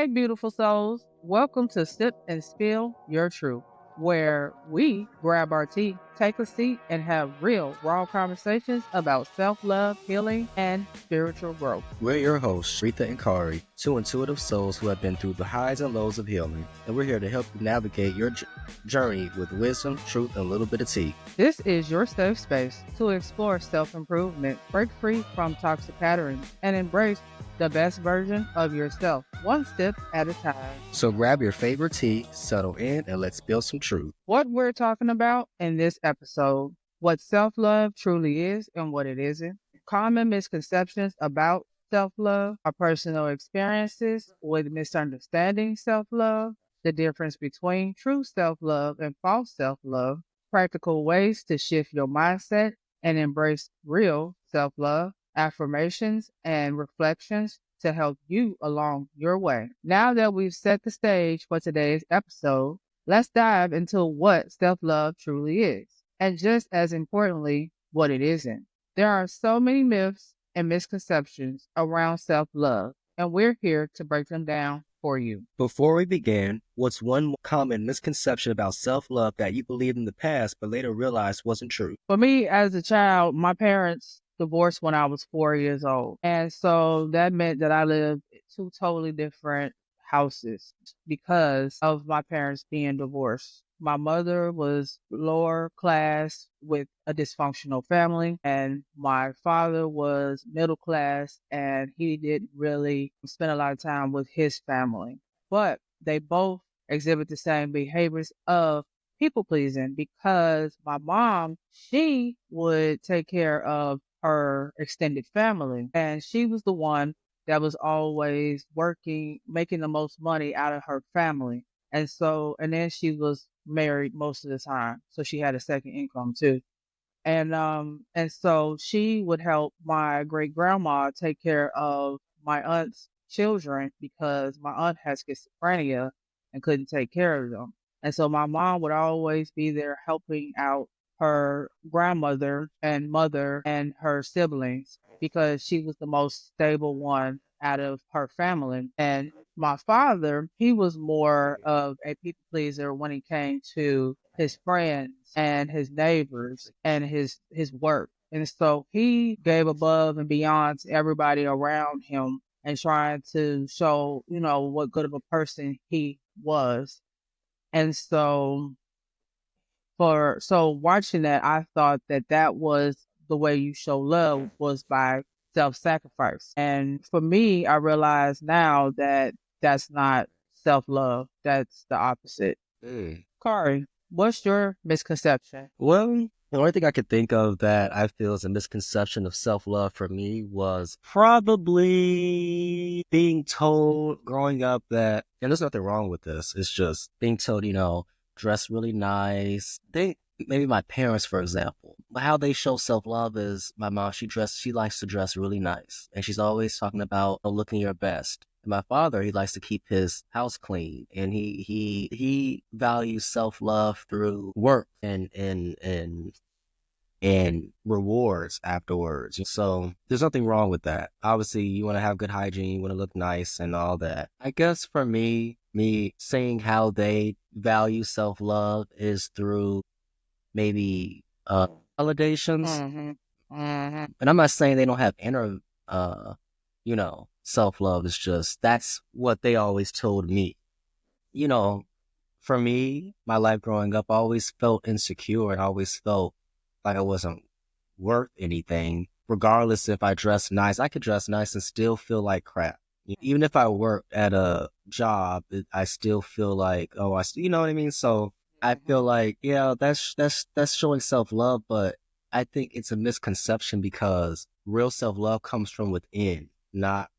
Hey, beautiful souls. Welcome to Sip and Spill Your Truth, where we grab our tea, take a seat, and have real, raw conversations about self love, healing, and spiritual growth. We're your hosts, Shareatha and Khari, two intuitive souls who have been through the highs and lows of healing, and we're here to help you navigate your journey with wisdom, truth, and a little bit of tea. This is your safe space to explore self improvement, break free from toxic patterns, and embrace the best version of yourself, one step at a time. So grab your favorite tea, settle in, and let's spill some truth. What we're talking about in this episode, what self-love truly is and what it isn't, common misconceptions about self-love, our personal experiences with misunderstanding self-love, the difference between true self-love and false self-love, practical ways to shift your mindset and embrace real self-love, affirmations and reflections to help you along your way. Now that we've set the stage for today's episode, let's dive into what self-love truly is, and just as importantly, what it isn't. There are so many myths and misconceptions around self-love, and we're here to break them down for you. Before we begin, what's one common misconception about self-love that you believed in the past but later realized wasn't true? For me, as a child, my parents divorced when I was 4 years old. And so that meant that I lived in two totally different houses because of my parents being divorced. My mother was lower class with a dysfunctional family, and my father was middle class, and he didn't really spend a lot of time with his family. But they both exhibit the same behaviors of people pleasing because my mom, she would take care of her extended family, and she was the one that was always working, making the most money out of her family. And then she was married most of the time, so she had a second income too. And so she would help my great grandma take care of my aunt's children because my aunt has schizophrenia and couldn't take care of them. And so my mom would always be there helping out her grandmother and mother and her siblings because she was the most stable one out of her family. And my father, he was more of a people pleaser when it came to his friends and his neighbors and his work. And so he gave above and beyond to everybody around him and trying to show, what good of a person he was. And so watching that, I thought that was the way you show love was by self-sacrifice. And for me, I realize now that that's not self-love. That's the opposite. Kari, what's your misconception? Well, the only thing I could think of that I feel is a misconception of self-love for me was probably being told growing up that, and there's nothing wrong with this, it's just being told, dress really nice. Maybe my parents, for example, how they show self-love is my mom, she likes to dress really nice. And she's always talking about looking your best. And my father, he likes to keep his house clean, and he values self-love through work and rewards afterwards. So there's nothing wrong with that. Obviously, you want to have good hygiene, you want to look nice and all that. I guess for me saying how they value self-love is through maybe validations. And I'm not saying they don't have inner self-love. It's just that's what they always told me. For me, my life growing up, I always felt insecure and always felt like I wasn't worth anything. Regardless if I dressed nice, I could dress nice and still feel like crap. Even if I worked at a job, I still feel like, you know what I mean? So I feel like, yeah, that's showing self-love, but I think it's a misconception because real self-love comes from within, not,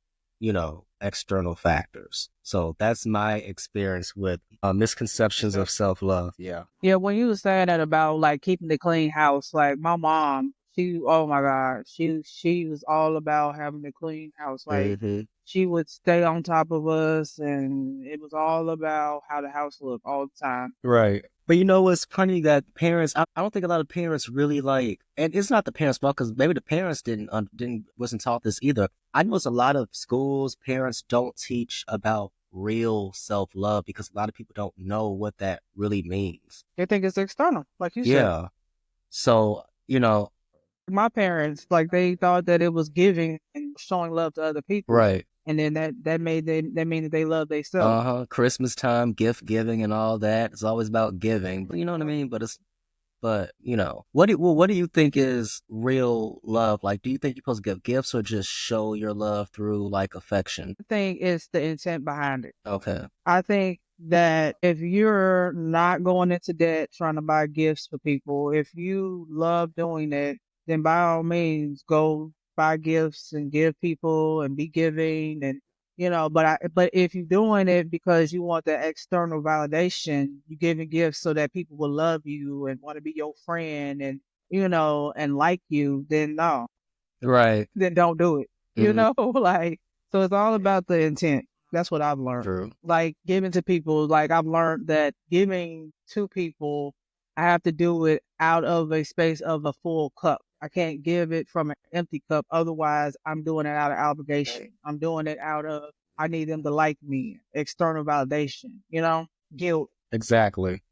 external factors. So that's my experience with misconceptions of self-love. Yeah. Yeah, when you were saying that about like keeping the clean house, like my mom, oh my God, she was all about having a clean house. Like she would stay on top of us, and it was all about how the house looked all the time. Right. But it's funny that parents, I don't think a lot of parents really and it's not the parents' fault because maybe the parents wasn't taught this either. I know it's a lot of schools, parents don't teach about real self-love? Because a lot of people don't know what that really means. They think it's external, like you said. Yeah. So, you know, My parents, like they thought that it was giving and showing love to other people, right. and then that made that mean that they love themselves. Uh-huh. Christmas time, gift giving and all that. It's always about giving. But you know what I mean? But what do you think is real love? Like, do you think you're supposed to give gifts or just show your love through like affection? I think it's the intent behind it. Okay. I think that if you're not going into debt trying to buy gifts for people, if you love doing it, then by all means go buy gifts and give people and be giving and but if you're doing it because you want the external validation, you giving gifts so that people will love you and want to be your friend and and like you, then no, Right. then don't do it. Mm-hmm. Like, so it's all about the intent. That's what I've learned. True. Like giving to people, like I've learned that giving to people, I have to do it out of a space of a full cup. I can't give it from an empty cup. Otherwise, I'm doing it out of obligation. I'm doing it out of, I need them to like me, external validation, guilt. Exactly.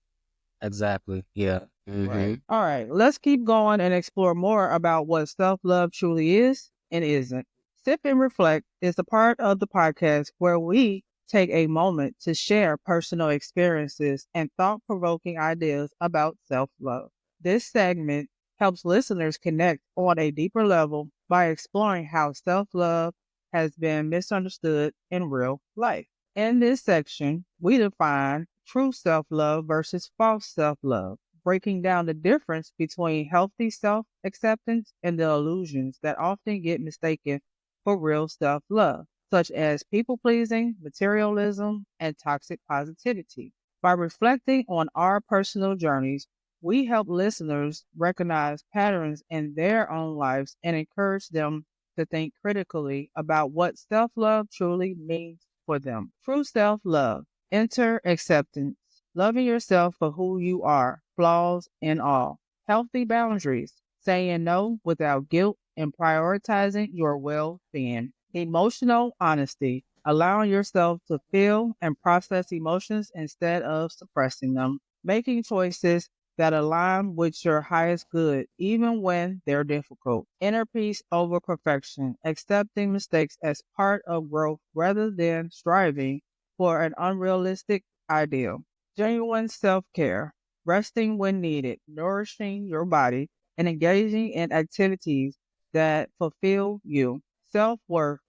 Exactly. Yeah. Right. Mm-hmm. All right. Let's keep going and explore more about what self love truly is and isn't. Sip and Reflect is the part of the podcast where we take a moment to share personal experiences and thought provoking ideas about self love. This segment helps listeners connect on a deeper level by exploring how self love has been misunderstood in real life. In this section, we define true self love versus false self love, breaking down the difference between healthy self acceptance and the illusions that often get mistaken for real self love, such as people pleasing, materialism, and toxic positivity. By reflecting on our personal journeys, we help listeners recognize patterns in their own lives and encourage them to think critically about what self love truly means for them. True self love. Enter acceptance, loving yourself for who you are, flaws and all. Healthy boundaries, saying no without guilt and prioritizing your well being. Emotional honesty, allowing yourself to feel and process emotions instead of suppressing them. Making choices that align with your highest good, even when they're difficult. Inner peace over perfection, accepting mistakes as part of growth rather than striving for an unrealistic ideal. Genuine self care, resting when needed, nourishing your body, and engaging in activities that fulfill you. Self worth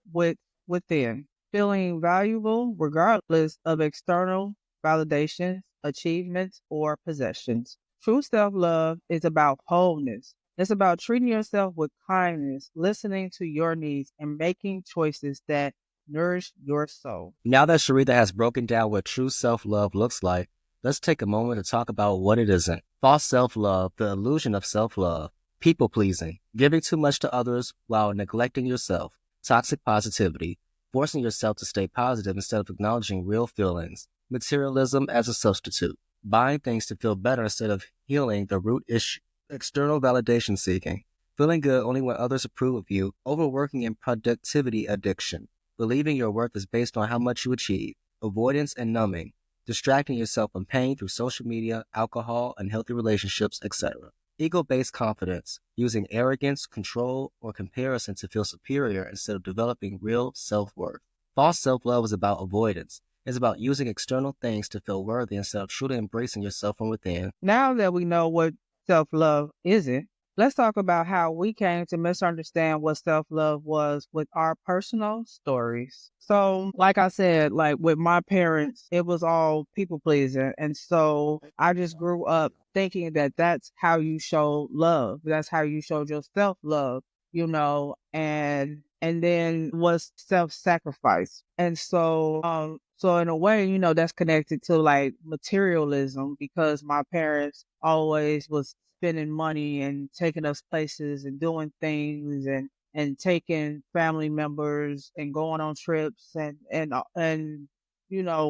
within, feeling valuable regardless of external validations, achievements, or possessions. True self love is about wholeness. It's about treating yourself with kindness, listening to your needs, and making choices that nourish your soul. Now that Sharitha has broken down what true self-love looks like, let's take a moment to talk about what it isn't. False self-love, the illusion of self-love, people-pleasing, giving too much to others while neglecting yourself, toxic positivity, forcing yourself to stay positive instead of acknowledging real feelings, materialism as a substitute, buying things to feel better instead of healing the root issue, external validation seeking, feeling good only when others approve of you, overworking and productivity addiction, believing your worth is based on how much you achieve, avoidance and numbing, distracting yourself from pain through social media, alcohol, unhealthy relationships, etc. Ego-based confidence, using arrogance, control, or comparison to feel superior instead of developing real self-worth. False self-love is about avoidance. It's about using external things to feel worthy instead of truly embracing yourself from within. Now that we know what self love isn't, let's talk about how we came to misunderstand what self love was with our personal stories. So, like I said, like with my parents, it was all people pleasing. And so I just grew up thinking that that's how you show love. That's how you showed your self love, and then was self-sacrifice. And so in a way, that's connected to like materialism because my parents always was spending money and taking us places and doing things and taking family members and going on trips and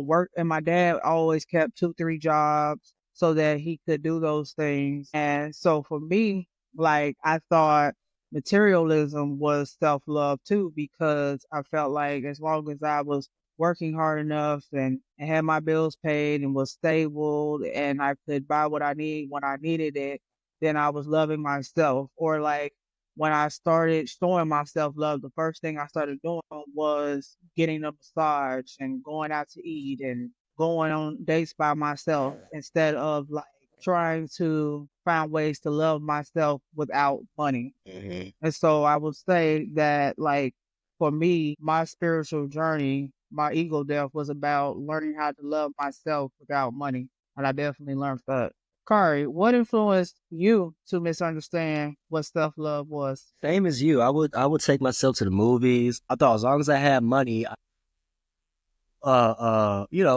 work. And my dad always kept 2 3 jobs so that he could do those things. And so for me, like I thought materialism was self love too, because I felt like as long as I was working hard enough and had my bills paid and was stable and I could buy what I need when I needed it, then I was loving myself. Or like when I started showing myself love, the first thing I started doing was getting a massage and going out to eat and going on dates by myself instead of like trying to find ways to love myself without money. hmm And so I would say that, like, for me, my spiritual journey, my ego death was about learning how to love myself without money. And I definitely learned that. Kari, what influenced you to misunderstand what self love was? Same as you. I would take myself to the movies. I thought as long as I had money,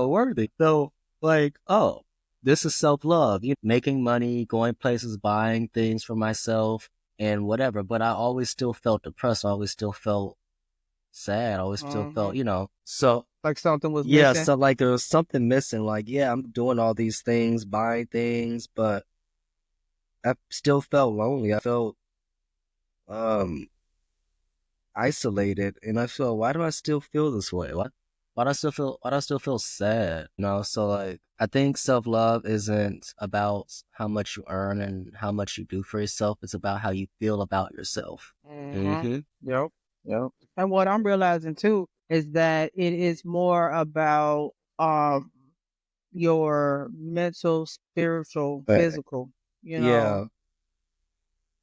worthy. So like, oh, this is self love. You making money, going places, buying things for myself and whatever. But I always still felt depressed. I always still felt sad. I always still felt, Hmm. So Like something was yeah, missing. so like there was something missing. Like, yeah, I'm doing all these things, buying things, but I still felt lonely. I felt um isolated, and I feel, why do I still feel this way? Why do I still feel sad? So like I think self love isn't about how much you earn and how much you do for yourself. It's about how you feel about yourself. Hmm. hmm Yep. Yep. And what I'm realizing too is that it is more about um your mental, spiritual, But physical, yeah,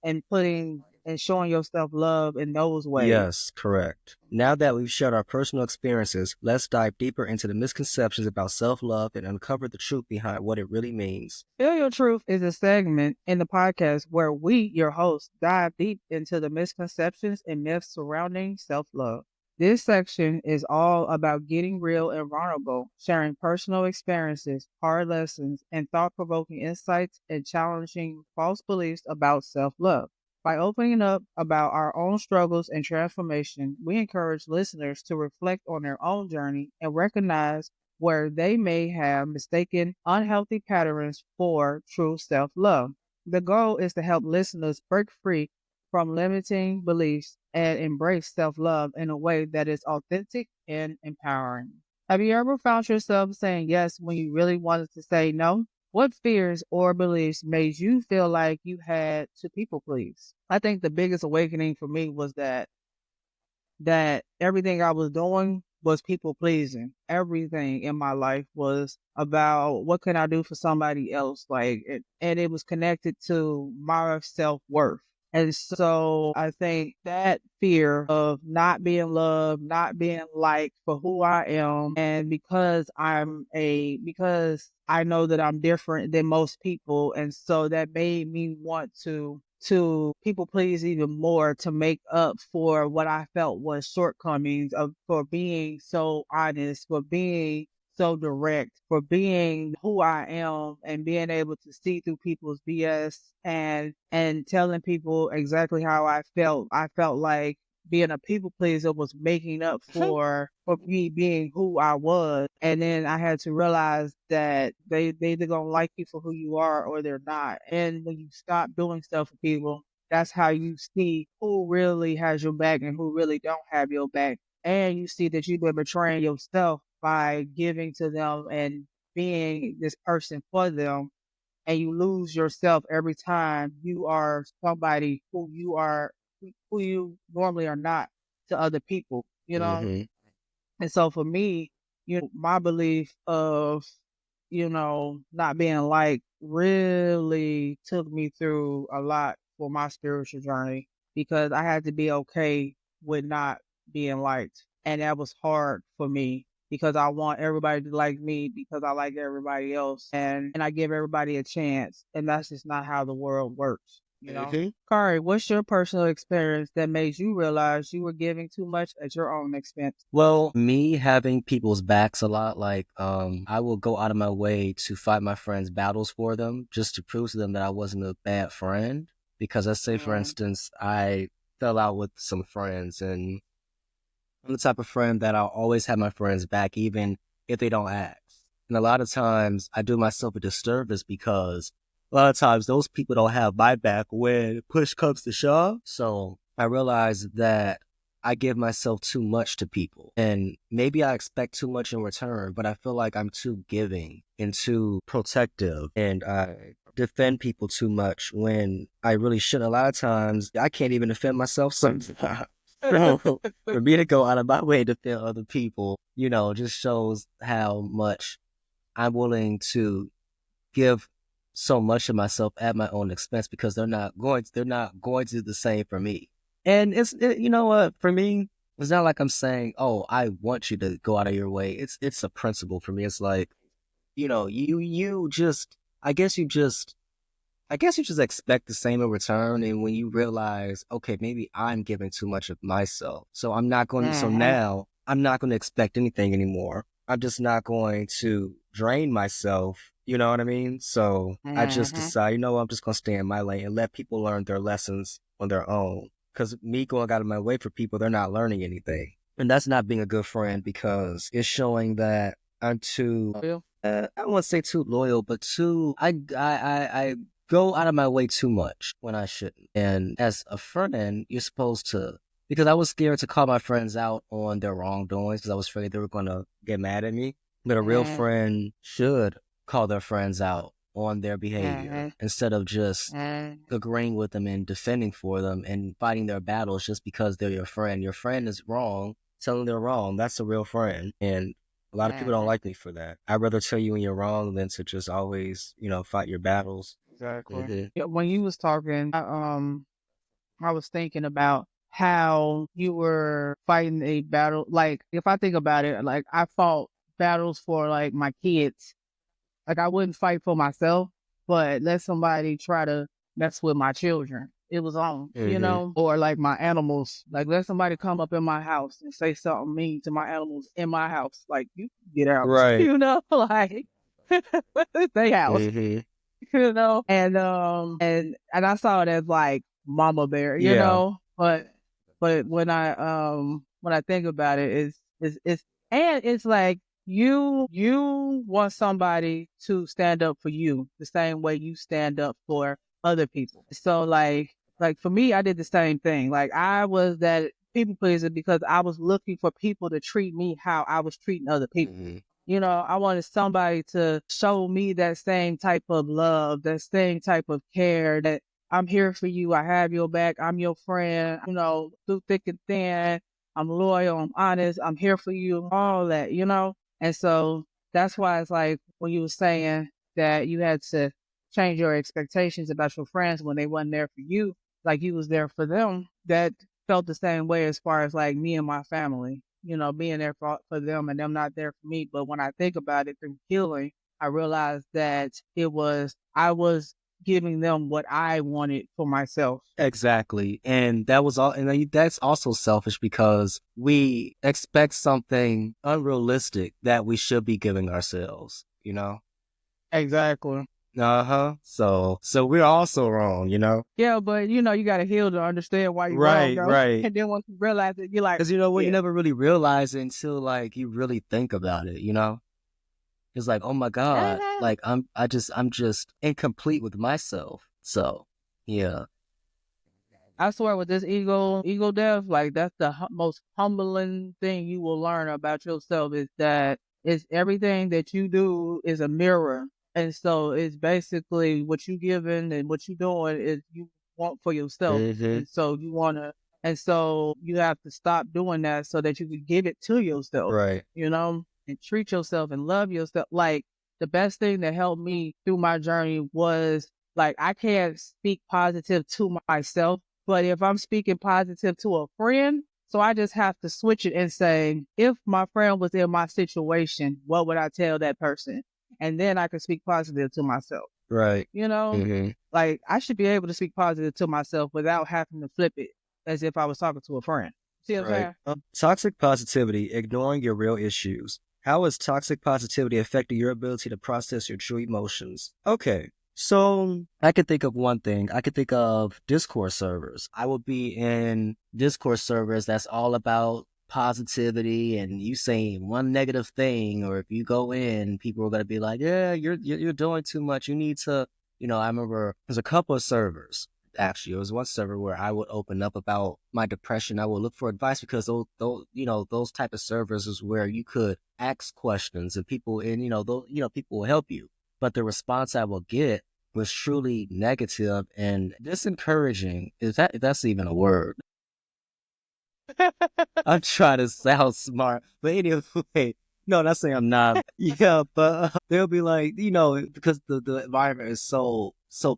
and putting and showing yourself love in those ways. yes, correct. Now that we've shared our personal experiences, let's dive deeper into the misconceptions about self love and uncover the truth behind what it really means. Feel Your Truth is a segment in the podcast where we, your hosts, dive deep into the misconceptions and myths surrounding self love. This section is all about getting real and vulnerable, sharing personal experiences, hard lessons, and thought provoking insights, and challenging false beliefs about self love. By opening up about our own struggles and transformation, we encourage listeners to reflect on their own journey and recognize where they may have mistaken unhealthy patterns for true self love. The goal is to help listeners break free from limiting beliefs and embrace self love in a way that is authentic and empowering. Have you ever found yourself saying yes when you really wanted to say no? What fears or beliefs made you feel like you had to people please? I think the biggest awakening for me was that everything I was doing was people pleasing. Everything in my life was about what can I do for somebody else, and it was connected to my self worth. And so I think that fear of not being loved, not being liked for who I am, and because I know that I'm different than most people, and so that made me want to people please even more to make up for what I felt was shortcomings of for being so honest, for being so direct, for being who I am and being able to see through people's BS and telling people exactly how I felt. I felt like being a people pleaser was making up for me being who I was. And then I had to realize that they either gonna like you for who you are or they're not. And when you stop doing stuff for people, that's how you see who really has your back and who really don't have your back. And you see that you've been betraying yourself by giving to them and being this person for them, and you lose yourself every time you are somebody who you normally are not to other people, hmm And so for me, my belief of, not being liked really took me through a lot for my spiritual journey because I had to be okay with not being liked. And that was hard for me because I want everybody to like me because I like everybody else and I give everybody a chance. And that's just not how the world works. hmm Kari, what's your personal experience that made you realize you were giving too much at your own expense? Well, me having people's backs a lot, like, I will go out of my way to fight my friends' battles for them just to prove to them that I wasn't a bad friend. Because let's say, for Mm, instance, I fell out with some friends, and I'm the type of friend that I'll always have my friends back, even if they don't ask. And a lot of times I do myself a disservice because a lot of times those people don't have my back when push comes to shove. So I realized that I give myself too much to people. And maybe I expect too much in return, but I feel like I'm too giving and too protective, and I defend people too much when I really shouldn't. A lot of times I can't even defend myself sometimes. So for me to go out of my way to defend other people, just shows how much I'm willing to give so much of myself at my own expense, because they're not going to do the same for me. And you know what, for me, it's not like I'm saying, oh, I want you to go out of your way. It's a principle for me. It's like, you just, I guess you just I guess you just expect the same in return. And when you realize, okay, maybe I'm giving too much of myself. So Mm-hmm. now I'm not going to expect anything anymore. I'm just not going to drain myself. You know what I mean? So I just Mm-hmm. decide, I'm just going to stay in my lane and let people learn their lessons on their own. Because me going out of my way for people, they're not learning anything. And that's not being a good friend, because it's showing that I'm too, Well, I don't want to say too loyal, but I go out of my way too much when I shouldn't. And as a friend, you're supposed to, because I was scared to call my friends out on their wrongdoings because I was afraid they were going to get mad at me. But a real mm-hmm. friend should call their friends out on their Mm-hmm. behavior instead of just Mm-hmm. agreeing with them and defending for them and fighting their battles just because they're your friend. Your friend is wrong, tell them they're wrong. That's a real friend. And a lot of people don't Mm-hmm. like me for that. I'd rather tell you when you're wrong than to just always, fight your battles. Exactly. Hmm. Yeah, when you was talking, I was thinking about how you were fighting a battle. Like, if I think about it, like I fought battles for like my kids. Like I wouldn't fight for myself, but let somebody try to mess with my children. It was on, Hmm. or like my animals. Like let somebody come up in my house and say something mean to my animals in my house. Like you get out, Right. like they house. Hmm. And I saw it as like mama bear, Yeah. but when I think about it, it's and it's like you want somebody to stand up for you the same way you stand up for other people. So like for me, I did the same thing. Like I was that people pleaser because I was looking for people to treat me how I was treating other people. Hmm. I wanted somebody to show me that same type of love, that same type of care, that I'm here for you. I have your back. I'm your friend, through thick and thin. I'm loyal. I'm honest. I'm here for you. All that. And so that's why it's like when you were saying that you had to change your expectations about your friends when they wasn't there for you, like you was there for them, that felt the same way as far as like me and my family, being there for them and them not there for me. But when I think about it through healing, I realized that I was giving them what I wanted for myself. Exactly. And that was all. And that's also selfish because we expect something unrealistic that we should be giving ourselves. Exactly. Uh huh. So we're also wrong. Yeah, but you got to heal to understand why you're wrong, Right, though. right. And then once you realize it, you're like, Because you know what, you yeah. never really realize it until like you really think about it. It's like, oh my God, Uh-huh. like I'm just incomplete with myself. So yeah. I swear with this ego death, like that's the most humbling thing you will learn about yourself is that it's everything that you do is a mirror. And so it's basically what you giving and what you doing is you want for yourself. Hmm. And so you have to stop doing that so that you can give it to yourself, Right. and treat yourself and love yourself. Like the best thing that helped me through my journey was like I can't speak positive to myself, but if I'm speaking positive to a friend, so I just have to switch it and say, if my friend was in my situation, what would I tell that person? And then I can speak positive to myself. Right. You know, Hmm. like I should be able to speak positive to myself without having to flip it as if I was talking to a friend. See what I'm Right. saying? Toxic positivity, ignoring your real issues. How has toxic positivity affected your ability to process your true emotions? Okay. So I could think of one thing. I could think of Discord servers. I would be in Discord servers that's all about positivity, and you saying one negative thing, or if you go in, people are going to be like, yeah, you're doing too much. You need to, I remember there's a couple of servers. actually. It was one server where I would open up about my depression. I would look for advice because those type of servers is where you could ask questions and people, and people will help you. But the response I will get was truly negative and disencouraging. If that's even a word? I'm trying to sound smart, but anyway, no, not saying I'm not. Yeah, but they'll be like, because the environment is so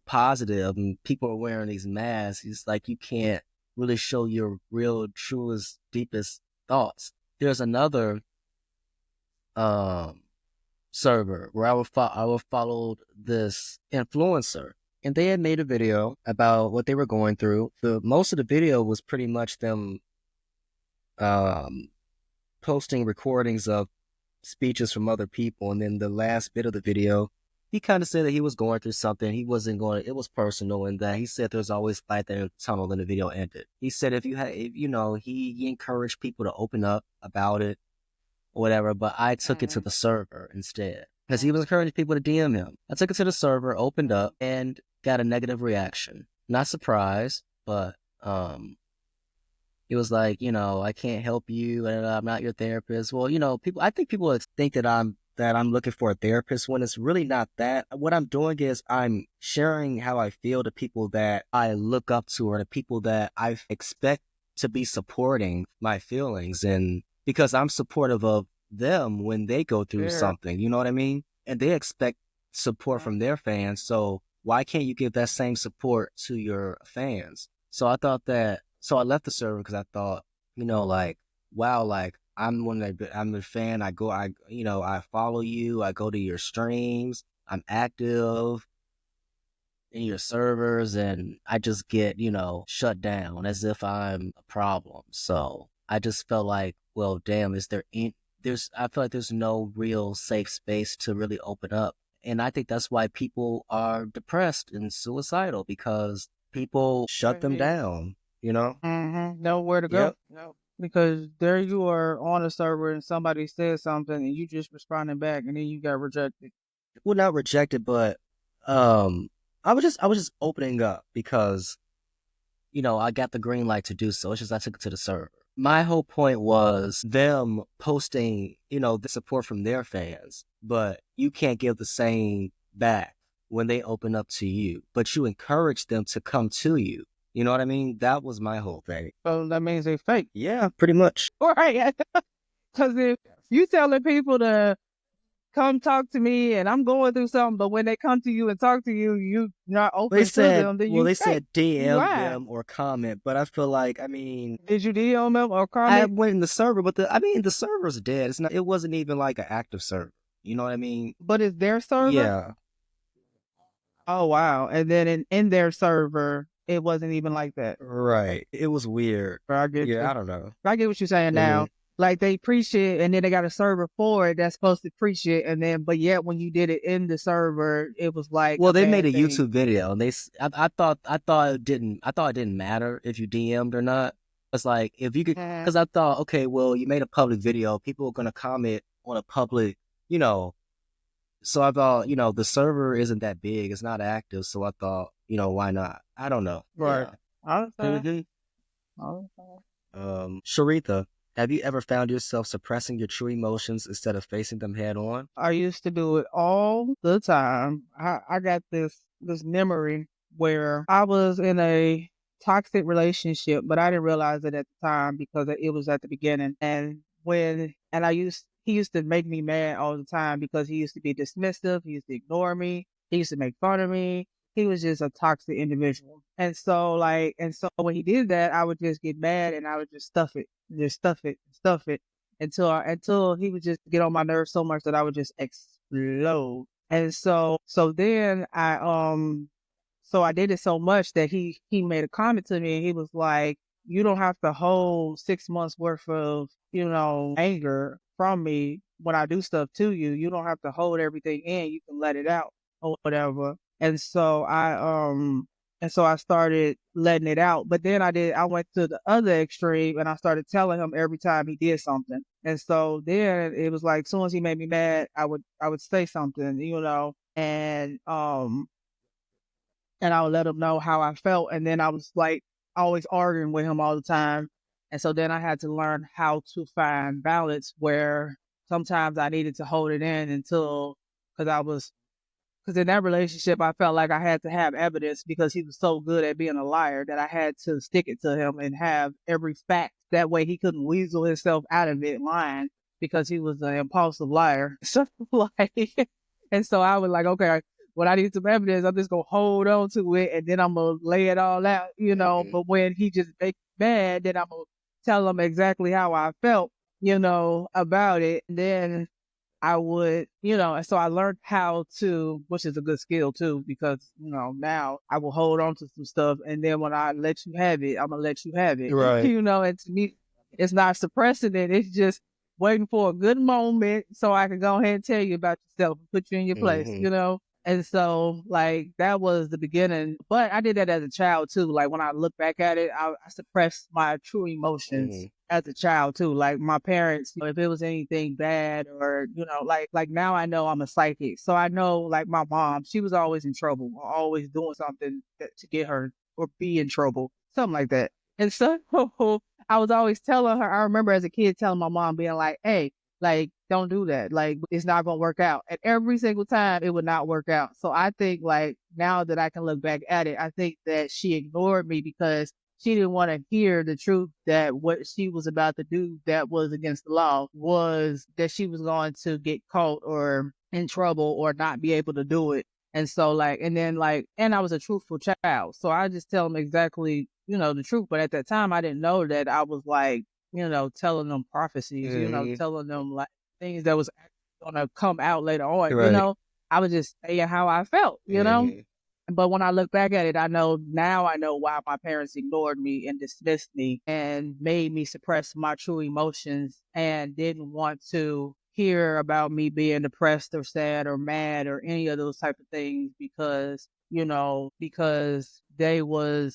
positive and people are wearing these masks, it's like you can't really show your real, truest, deepest thoughts. There's another um server where I would follow this influencer, and they had made a video about what they were going through. The most of the video was pretty much them um posting recordings of speeches from other people. And then the last bit of the video, he kind of said that he was going through something. He wasn't going, it was personal, and that he said there's always light at the end of the tunnel. Then the video ended. He said he encouraged people to open up about it or whatever, but I took it to the server instead because he was encouraging people to DM him. I took it to the server, opened up, and got a negative reaction. Not surprised, but it was like, I can't help you and I'm not your therapist. Well, I think people think that I'm looking for a therapist when it's really not that. What I'm doing is I'm sharing how I feel to people that I look up to or the people that I expect to be supporting my feelings. And because I'm supportive of them when they go through something, you know what I mean? And they expect support from their fans. So why can't you give that same support to your fans? So I left the server because I thought, like, wow, like I'm I'm a fan. I follow you. I go to your streams. I'm active in your servers, and I just get, shut down as if I'm a problem. So I just felt like, well, damn, I feel like there's no real safe space to really open up. And I think that's why people are depressed and suicidal, because people shut them down, you know? Nowhere to go. Yep. No. Because there you are on a server and somebody says something and you just responding back and then you got rejected. Well, not rejected, but um, I was just opening up because I got the green light to do so. It's just I took it to the server. My whole point was them posting, the support from their fans, but you can't give the same back when they open up to you, but you encourage them to come to you. You know what I mean? That was my whole thing. So that means they fake. Yeah, pretty much. Right. Because if you telling people to come talk to me and I'm going through something, but when they come to you and talk to you, you not They open to said, them, then well, you they fake. said You DM lie. them or comment, but I feel like, Did you DM them or I comment? went in the server, but the server's dead. It wasn't even like an active server. You know what I mean? But it's their server? Yeah. Oh wow. And then in their server, it wasn't even like that. Right. It was weird. I get Yeah, you. I don't know. I get what you're saying Hmm. now. Like they preach it and then they got a server for it that's supposed to preach it. And then, but yet when you did it in the server, it was like Well, a they made bad a thing. YouTube video, and I thought it didn't matter if you DM'd or not. It's like if you could, because I thought, okay, well, you made a public video, people are gonna comment on a public, you know. So I thought, the server isn't that big, it's not active, so I thought, why not? I don't know. Right. Yeah. I understand. Hmm. I understand. Sharitha, have you ever found yourself suppressing your true emotions instead of facing them head on? I used to do it all the time. I got this memory where I was in a toxic relationship, but I didn't realize it at the time because it was at the beginning. And he used to make me mad all the time because he used to be dismissive, he used to ignore me, he used to make fun of me. He was just a toxic individual. And so when he did that, I would just get mad and I would just stuff it until he would just get on my nerves so much that I would just explode. And so then I did it so much that he made a comment to me and he was like, "You don't have to hold 6 months worth of, anger from me when I do stuff to you. You don't have to hold everything in. You can let it out or whatever." And so I started letting it out. But then I went to the other extreme and I started telling him every time he did something. And so then it was like as soon as he made me mad, I would say something. and I would let him know how I felt. And then I was like always arguing with him all the time. And so then I had to learn how to find balance where sometimes I needed to hold it in until, because I was because in that relationship, I felt like I had to have evidence because he was so good at being a liar that I had to stick it to him and have every fact. That way he couldn't weasel himself out of it lying because he was an impulsive liar. So like, and so I was like, okay, when I need some evidence, I'm just gonna hold on to it and then I'm gonna lay it all out, you know. Mhm. But when he just makes me mad, then I'm gonna tell him exactly how I felt, you know, about it. And then I would, you know, and so I learned how to, which is a good skill too, because, you know, now I will hold on to some stuff. And then when I let you have it, I'm going to let you have it, Right. you know, and to me, it's not suppressing it. It's just waiting for a good moment so I can go ahead and tell you about yourself and put you in your place, Mhm. you know? And so, like, that was the beginning. But I did that as a child too. Like, when I look back at it, I suppressed my true emotions Mhm. as a child too. Like my parents, you know, if it was anything bad or, you know, like now I know I'm a psychic. So I know like my mom, she was always in trouble, always doing something to get her or be in trouble, something like that. And so I was always telling her, I remember as a kid telling my mom, being like, hey, like, don't do that. Like, it's not going to work out. And every single time it would not work out. So I think, like, now that I can look back at it, I think that she ignored me because she didn't want to hear the truth that what she was about to do that was against the law was that she was going to get caught or in trouble or not be able to do it. And so like, and then like, and I was a truthful child. So I just tell them exactly, you know, the truth. But at that time, I didn't know that I was like, you know, telling them prophecies, you know, Mhm. telling them like things that was going to come out later on, you Right. know. I was just saying how I felt, you know. Mhm. But when I look back at it, I know why my parents ignored me and dismissed me and made me suppress my true emotions and didn't want to hear about me being depressed or sad or mad or any of those type of things because, you know, because they were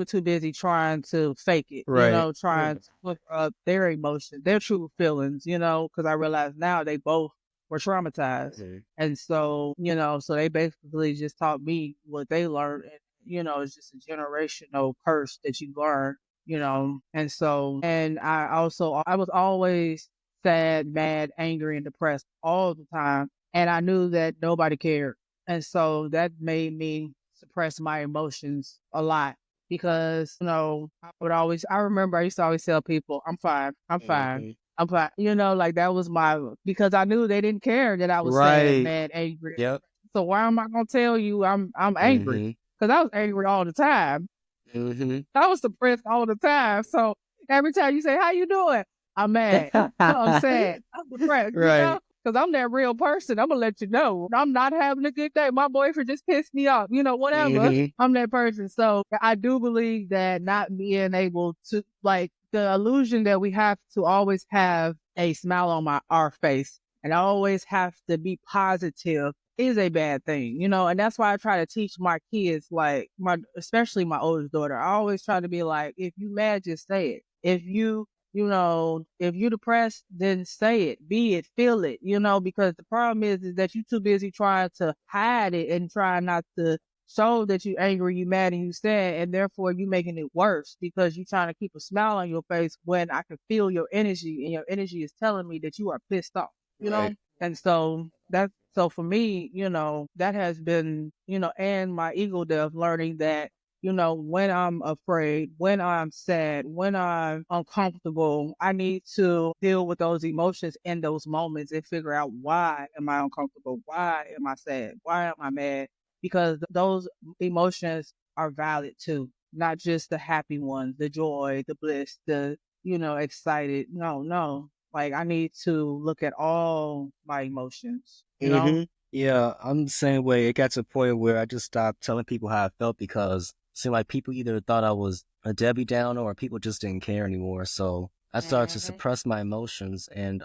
too busy trying to fake it, you Right. know, trying to put up their emotions, their true feelings, you know, because I realize now they both were traumatized. Mhm. And so, you know, so they basically just taught me what they learned. And, you know, it's just a generational curse that you learn, you know. And so, and I was always sad, mad, angry, and depressed all the time. And I knew that nobody cared. And so that made me suppress my emotions a lot because, you know, I remember I used to always tell people, I'm fine, I'm fine. Mhm. I'm fine. You know, like that was my because I knew they didn't care that I was sad, Right. mad, angry. Yep. So why am I gonna tell you I'm angry? Mhm. Because I was angry all the time. Mhm. I was depressed all the time. So every time you say, "How you doing?" I'm mad. I'm sad. I'm depressed. You know, Right. because I'm that real person. I'm gonna let you know I'm not having a good day. My boyfriend just pissed me off. You know, whatever. Mhm. I'm that person. So I do believe that not being able to like the illusion that we have to always have a smile on our face and always have to be positive is a bad thing, you know, and that's why I try to teach my kids, like especially my oldest daughter. I always try to be like, if you mad, just say it. If you know, if you depressed, then say it, be it, feel it, you know, because the problem is that you're too busy trying to hide it and trying not to show that you angry, you mad, and you sad, and therefore you making it worse because you're trying to keep a smile on your face when I can feel your energy and your energy is telling me that you are pissed off, you Right. know? And so that's so for me, you know, that has been, you know, and my ego death learning that, you know, when I'm afraid, when I'm sad, when I'm uncomfortable, I need to deal with those emotions in those moments and figure out why am I uncomfortable? Why am I sad? Why am I mad? Because those emotions are valid too, not just the happy ones, the joy, the bliss, the, you know, excited. No, no. Like I need to look at all my emotions, you know? Mhm. Yeah, I'm the same way. It got to a point where I just stopped telling people how I felt because it seemed like people either thought I was a Debbie Downer or people just didn't care anymore. So I started to Mhm. suppress my emotions and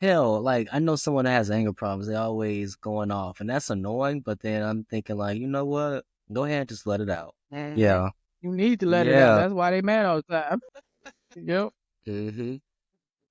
hell, like I know someone that has anger problems, they're always going off and that's annoying, but then I'm thinking like, you know what? Go ahead and just let it out. Mhm. Yeah. You need to let it out. Yeah. That's why they mad all the time. Yep. Mhm.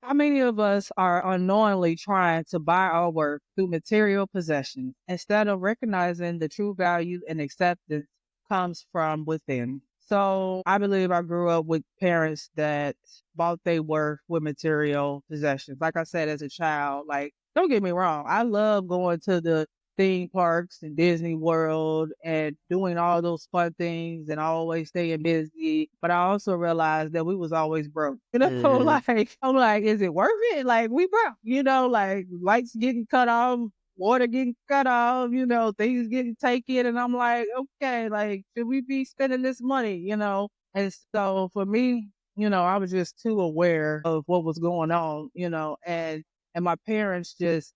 How many of us are unknowingly trying to buy our worth through material possessions instead of recognizing the true value and acceptance comes from within. So I believe I grew up with parents that bought their worth with material possessions. Like I said, as a child, like, don't get me wrong, I love going to the theme parks and Disney World and doing all those fun things and always staying busy. But I also realized that we was always broke. Hmm. Like I'm like, is it worth it? Like we broke, like lights getting cut off, water getting cut off, things getting taken. And I'm like, okay, like, should we be spending this money, And so for me, I was just too aware of what was going on, and my parents just,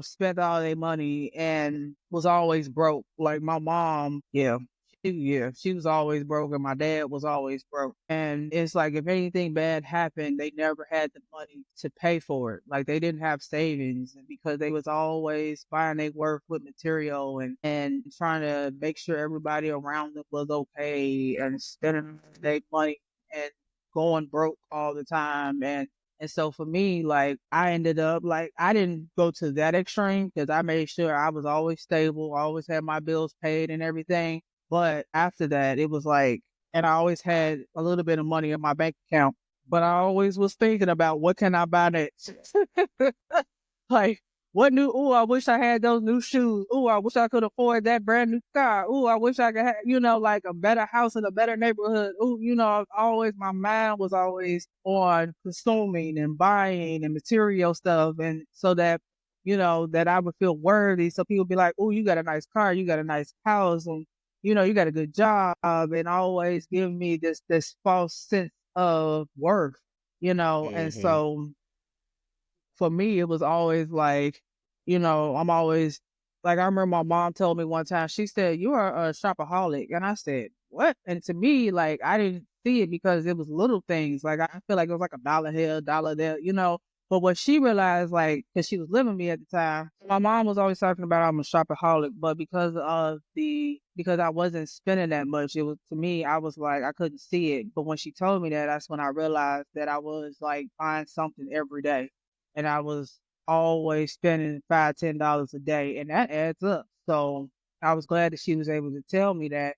spent all their money and was always broke. Like my mom, she was always broke, and my dad was always broke. And it's like if anything bad happened, they never had the money to pay for it. Like they didn't have savings because they was always buying their work with material and trying to make sure everybody around them was okay and spending their money and going broke all the time. And so for me, like I ended up like I didn't go to that extreme because I made sure I was always stable, always had my bills paid and everything. But after that, it was like, and I always had a little bit of money in my bank account, but I always was thinking about what can I buy next? Like, what new, ooh, I wish I had those new shoes. Ooh, I wish I could afford that brand new car. Ooh, I wish I could have, like a better house in a better neighborhood. Ooh, always, my mind was always on consuming and buying and material stuff. And so that, that I would feel worthy. So people be like, ooh, you got a nice car, you got a nice house, and, you got a good job, and always give me this false sense of worth, and Hmm. so for me, it was always like, I'm always like, I remember my mom told me one time, she said, you are a shopaholic. And I said, what? And to me, like, I didn't see it because it was little things. Like, I feel like it was like a dollar here, a dollar there, But what she realized, like, because she was living with me at the time, my mom was always talking about I'm a shopaholic, but because I wasn't spending that much, it was to me, I was like, I couldn't see it. But when she told me that, that's when I realized that I was like buying something every day and I was always spending $5, $10 a day, and that adds up. So I was glad that she was able to tell me that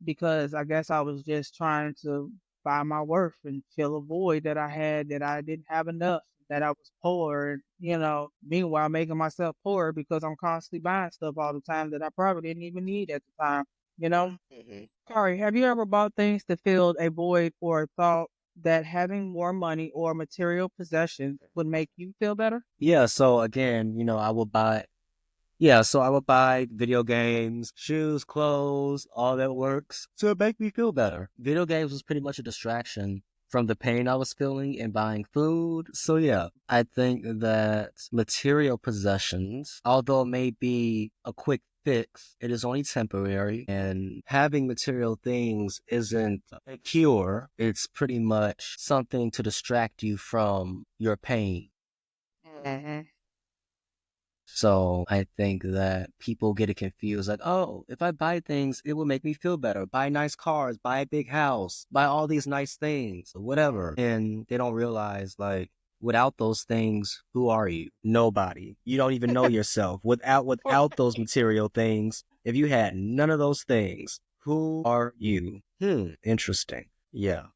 because I guess I was just trying to buy my worth and fill a void that I had that I didn't have enough, that I was poor, and meanwhile making myself poor because I'm constantly buying stuff all the time that I probably didn't even need at the time, you know? Hmm. Kari, have you ever bought things to fill a void or thought that having more money or material possessions would make you feel better? Yeah, so again, I would buy video games, shoes, clothes, all that works to make me feel better. Video games was pretty much a distraction from the pain I was feeling and buying food. So yeah, I think that material possessions, although it may be a quick fix, it is only temporary. And having material things isn't a cure. It's pretty much something to distract you from your pain. Hmm. So I think that people get it confused, like, oh, if I buy things, it will make me feel better. Buy nice cars, buy a big house, buy all these nice things, or whatever. And they don't realize, like, without those things, who are you? Nobody. You don't even know yourself. Without those material things, if you had none of those things, who are you? Interesting. Yeah.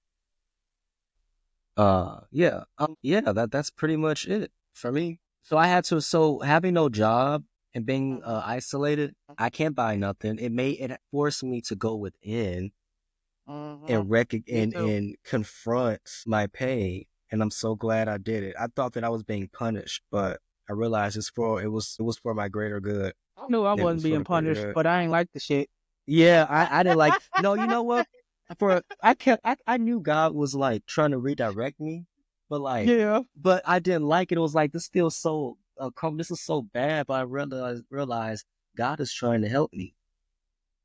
That's pretty much it for me. So having no job and being isolated, I can't buy nothing. It forced me to go within Hmm. and Me too. and confront my pain. And I'm so glad I did it. I thought that I was being punished, but I realized it was for my greater good. I knew I It wasn't was for being the greater punished, good. but I ain't like the shit. Yeah, I didn't like. No, you know what? I knew God was like trying to redirect me, but Yeah. I didn't like it. It was like this feels so this is so bad. But I realized God is trying to help me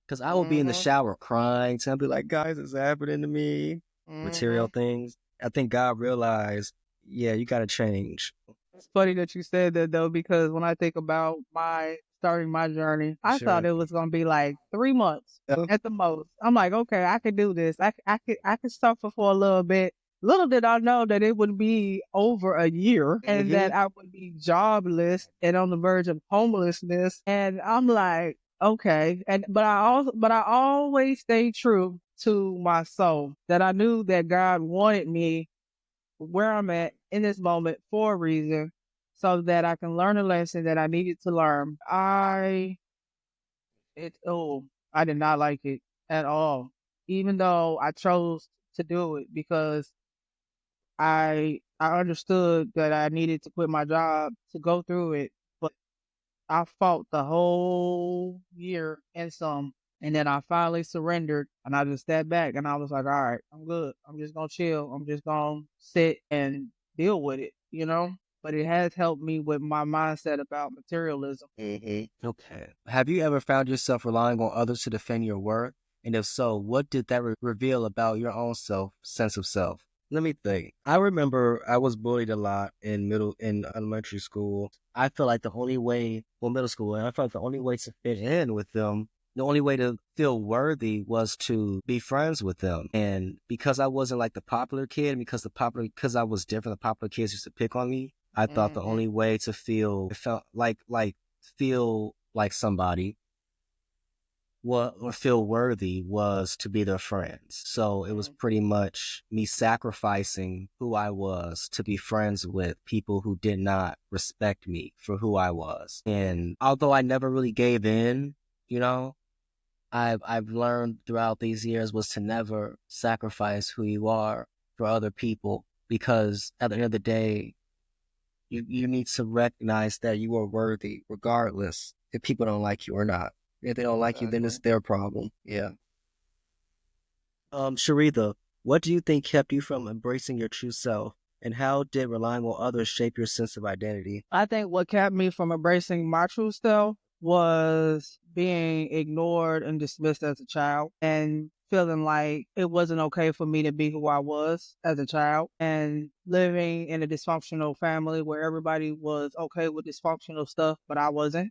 because I will be in the Hmm. shower crying, and I'll be like, guys, it's happening to me. Material Hmm. things. I think God realized, yeah, you got to change. It's funny that you said that though, because when I think about my starting my journey, I thought Sure. it was gonna be like 3 months at the most. I'm like, okay, I could do this. I could suffer for a little bit. Little did I know that it would be over a year and Hmm. that I would be jobless and on the verge of homelessness. And I'm like, okay. And but I always stayed true to my soul, that I knew that God wanted me where I'm at in this moment for a reason, so that I can learn a lesson that I needed to learn. I did not like it at all. Even though I chose to do it because I understood that I needed to quit my job to go through it, but I fought the whole year and some. And then I finally surrendered and I just stepped back and I was like, all right, I'm good. I'm just gonna chill. I'm just gonna sit and deal with it, you know? But it has helped me with my mindset about materialism. Okay. Have you ever found yourself relying on others to defend your worth? And if so, what did that reveal about your own sense of self? Let me think. I remember I was bullied a lot in elementary school. I felt like the only way, well, middle school, and I felt the only way to fit in with them, the only way to feel worthy was to be friends with them. And because I wasn't like the popular kid, and because I was different, the popular kids used to pick on me. I thought the Hmm. only way to feel like somebody or feel worthy was to be their friends. So it was pretty much me sacrificing who I was to be friends with people who did not respect me for who I was. And although I never really gave in, you know, I've learned throughout these years was to never sacrifice who you are for other people, because at the end of the day, you need to recognize that you are worthy regardless if people don't like you or not. If they don't like you, then it's Exactly. their problem. Yeah. Sharitha, what do you think kept you from embracing your true self? And how did relying on others shape your sense of identity? I think what kept me from embracing my true self was being ignored and dismissed as a child and feeling like it wasn't okay for me to be who I was as a child, and living in a dysfunctional family where everybody was okay with dysfunctional stuff, but I wasn't.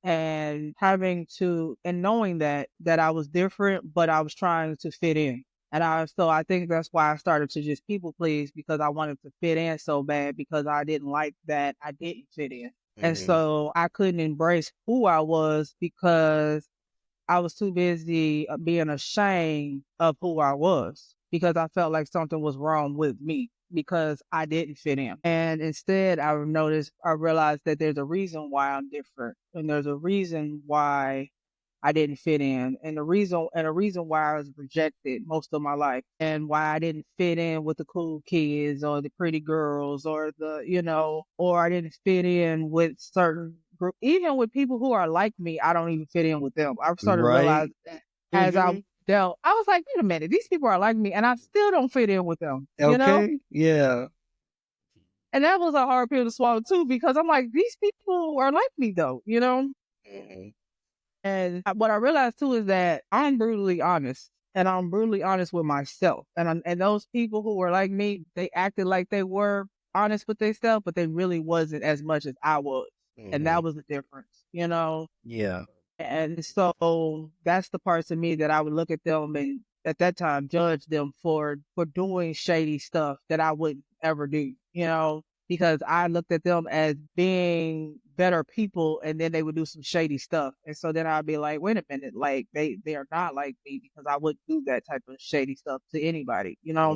And having to and knowing that I was different, but I was trying to fit in. And I think that's why I started to just people please, because I wanted to fit in so bad, because I didn't like that I didn't fit in. And Hmm. so I couldn't embrace who I was because I was too busy being ashamed of who I was, because I felt like something was wrong with me because I didn't fit in. And instead, I realized that there's a reason why I'm different, and there's a reason why I didn't fit in, and the reason why I was rejected most of my life, and why I didn't fit in with the cool kids or the pretty girls or or I didn't fit in with certain group, even with people who are like me. I don't even fit in with them. I've started to realize Right. that as I Hmm. dealt, I was like, wait a minute, these people are like me, and I still don't fit in with them. Okay. Yeah. And that was a hard pill to swallow too, because I'm like, these people are like me though. Hmm. And what I realized too is that I'm brutally honest, and I'm brutally honest with myself. And those people who were like me, they acted like they were honest with themselves, but they really wasn't as much as I was. And Hmm. that was the difference. Yeah. And so that's the parts of me that I would look at them and at that time judge them for doing shady stuff that I wouldn't ever do, because I looked at them as being better people, and then they would do some shady stuff. And so then I'd be like, wait a minute, like they are not like me, because I wouldn't do that type of shady stuff to anybody. Hmm.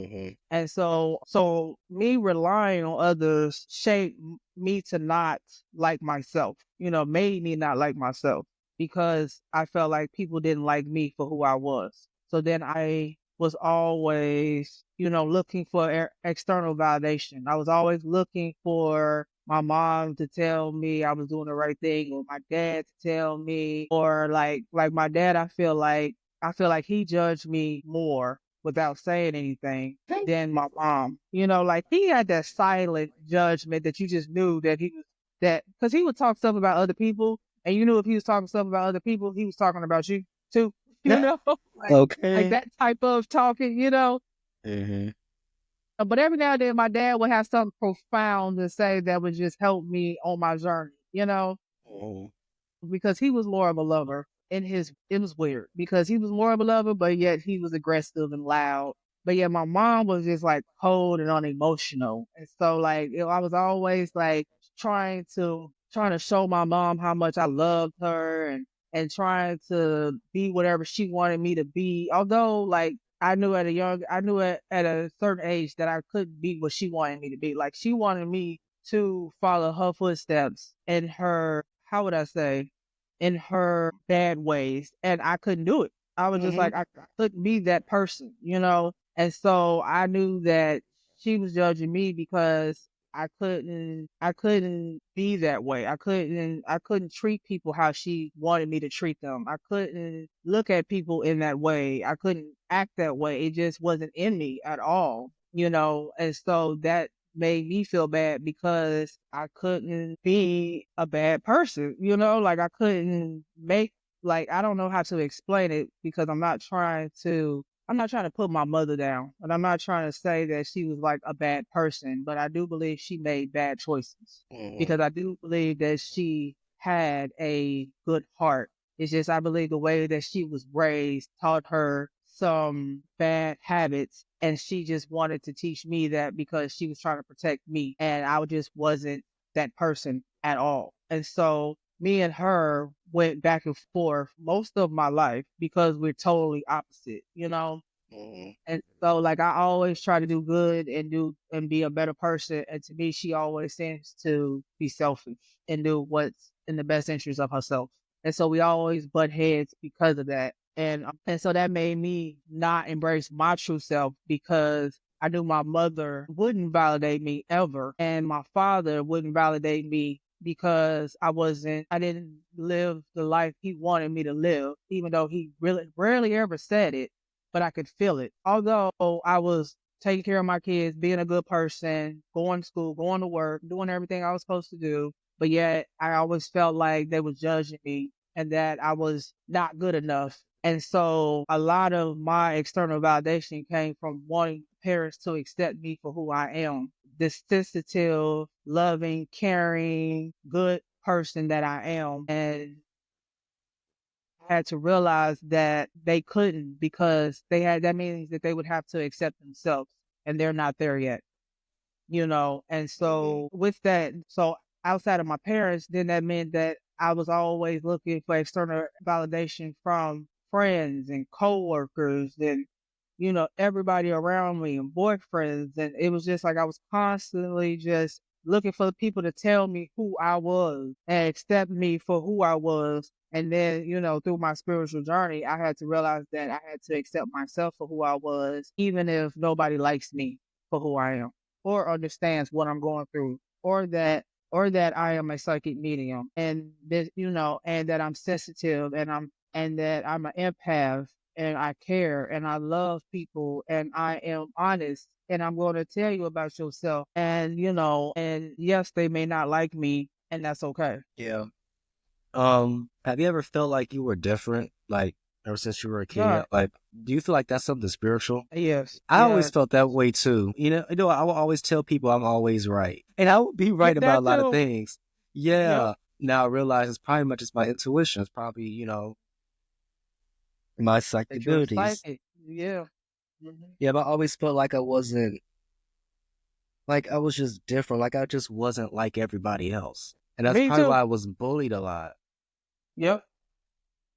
And so me relying on others shaped me to not like myself, made me not like myself, because I felt like people didn't like me for who I was. So then I was always, looking for external validation. I was always looking for my mom to tell me I was doing the right thing, or my dad to tell me, or like my dad, I feel like he judged me more without saying anything than my mom. Like he had that silent judgment that you just knew that because he would talk stuff about other people, and you knew if he was talking stuff about other people, he was talking about you too. You Yeah. know, like Okay. that type of talking. Hmm. But every now and then, my dad would have something profound to say that would just help me on my journey, Oh. because he was more of a lover. It was weird because he was more of a lover, but yet he was aggressive and loud. But yet my mom was just like cold and unemotional. And so I was always like trying to show my mom how much I loved her, and trying to be whatever she wanted me to be. Although, like, I knew at a certain age that I couldn't be what she wanted me to be. Like, she wanted me to follow her footsteps in her, how would I say, in her bad ways, and I couldn't do it. I was just Hmm. like, I couldn't be that person, you know? And so I knew that she was judging me because I couldn't be that way. I couldn't treat people how she wanted me to treat them. I couldn't look at people in that way. I couldn't act that way. It just wasn't in me at all, you know? And so that made me feel bad because I couldn't be a bad person, you know? Like I couldn't make like I don't know how to explain it because I'm not trying to put my mother down, and I'm not trying to say that she was like a bad person, but I do believe she made bad choices Hmm. because I do believe that she had a good heart. It's just I believe the way that she was raised taught her some bad habits, and she just wanted to teach me that because she was trying to protect me, and I just wasn't that person at all. And so me and her went back and forth most of my life because we're totally opposite, you know? Hmm. And so like I always try to do good and be a better person. And to me, she always seems to be selfish and do what's in the best interest of herself. And so we always butt heads because of that. And so that made me not embrace my true self because I knew my mother wouldn't validate me ever. And my father wouldn't validate me because I didn't live the life he wanted me to live, even though he really rarely ever said it, but I could feel it. Although I was taking care of my kids, being a good person, going to school, going to work, doing everything I was supposed to do, but yet I always felt like they were judging me and that I was not good enough. And so a lot of my external validation came from wanting parents to accept me for who I am, this sensitive, loving, caring, good person that I am. And had to realize that they couldn't because that means that they would have to accept themselves and they're not there yet, you know. And Hmm. so with that, so outside of my parents, then that meant that I was always looking for external validation from friends and coworkers and everybody around me and boyfriends. And it was just like I was constantly just looking for people to tell me who I was and accept me for who I was. And then, through my spiritual journey, I had to realize that I had to accept myself for who I was, even if nobody likes me for who I am or understands what I'm going through or that I am a psychic medium and and that I'm sensitive and that I'm an empath and I care and I love people and I am honest and I'm going to tell you about yourself. And, and yes, they may not like me and that's okay. Yeah. Have you ever felt like you were different, like ever since you were a kid? Yeah. Like, do you feel like that's something spiritual? Yes. I always Yes. felt that way too. I will always tell people I'm always right, and I would be Yeah, right about a that lot of too. things. Yep. Yeah. Now I realize it's probably much as my intuition. It's probably my psychic That you're abilities. psychic. Yeah. Mhm. Yeah, but I always felt like I wasn't like I was just different. Like I just wasn't like everybody else, and that's Me probably too. why I was bullied a lot. Yep.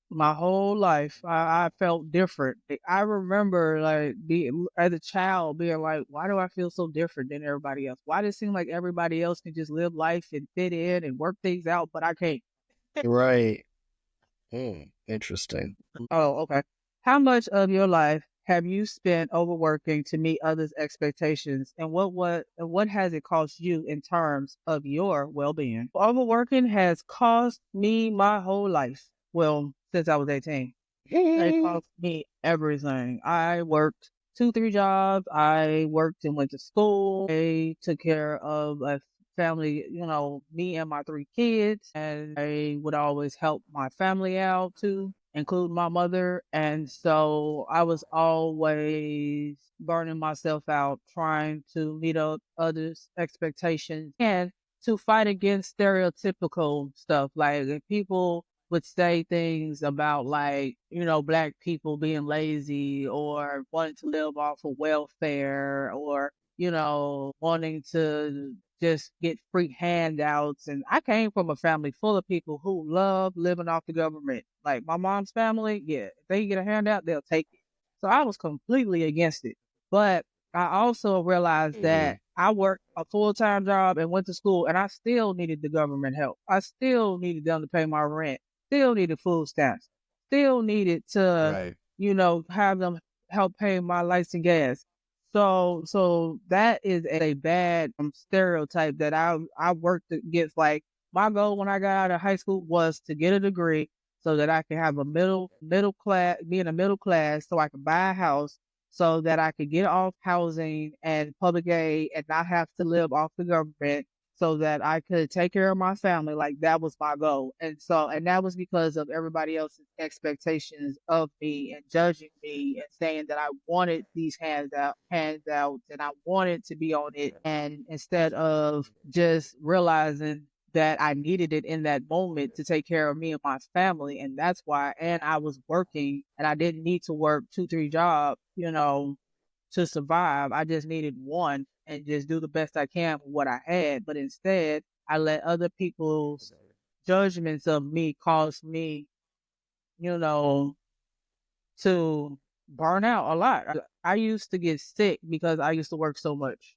My whole life, I felt different. I remember like being as a child being like, why do I feel so different than everybody else? Why does it seem like everybody else can just live life and fit in and work things out, but I can't? Right. Interesting. Oh, okay. How much of your life have you spent overworking to meet others' expectations, and what has it cost you in terms of your well-being? Overworking has cost me my whole life. Well, since I was 18. It cost me everything. I worked 2, 3 jobs. I worked and went to school. I took care of a family, me and my 3 kids. And I would always help my family out too, include my mother. And so I was always burning myself out trying to meet up others' expectations and to fight against stereotypical stuff. Like if people would say things about like, black people being lazy or wanting to live off of welfare or, wanting to just get free handouts. And I came from a family full of people who love living off the government. Like my mom's family, yeah, if they get a handout, they'll take it. So I was completely against it. But I also realized Mm-hmm. that I worked a full-time job and went to school, and I still needed the government help. I still needed them to pay my rent, still needed food stamps, still needed to, Right. have them help pay my lights and gas. So that is a bad stereotype that I worked against. Like my goal when I got out of high school was to get a degree so that I can have a middle class, be in a middle class, so I can buy a house, so that I could get off housing and public aid and not have to live off the government, so that I could take care of my family. Like that was my goal. And that was because of everybody else's expectations of me and judging me and saying that I wanted these handouts and I wanted to be on it. And instead of just realizing that I needed it in that moment to take care of me and my family. And that's why, and I was working and I didn't need to work two, three jobs, to survive. I just needed one and just do the best I can with what I had. But instead, I let other people's judgments of me cause me, you know, to burn out a lot. I used to get sick because I used to work so much.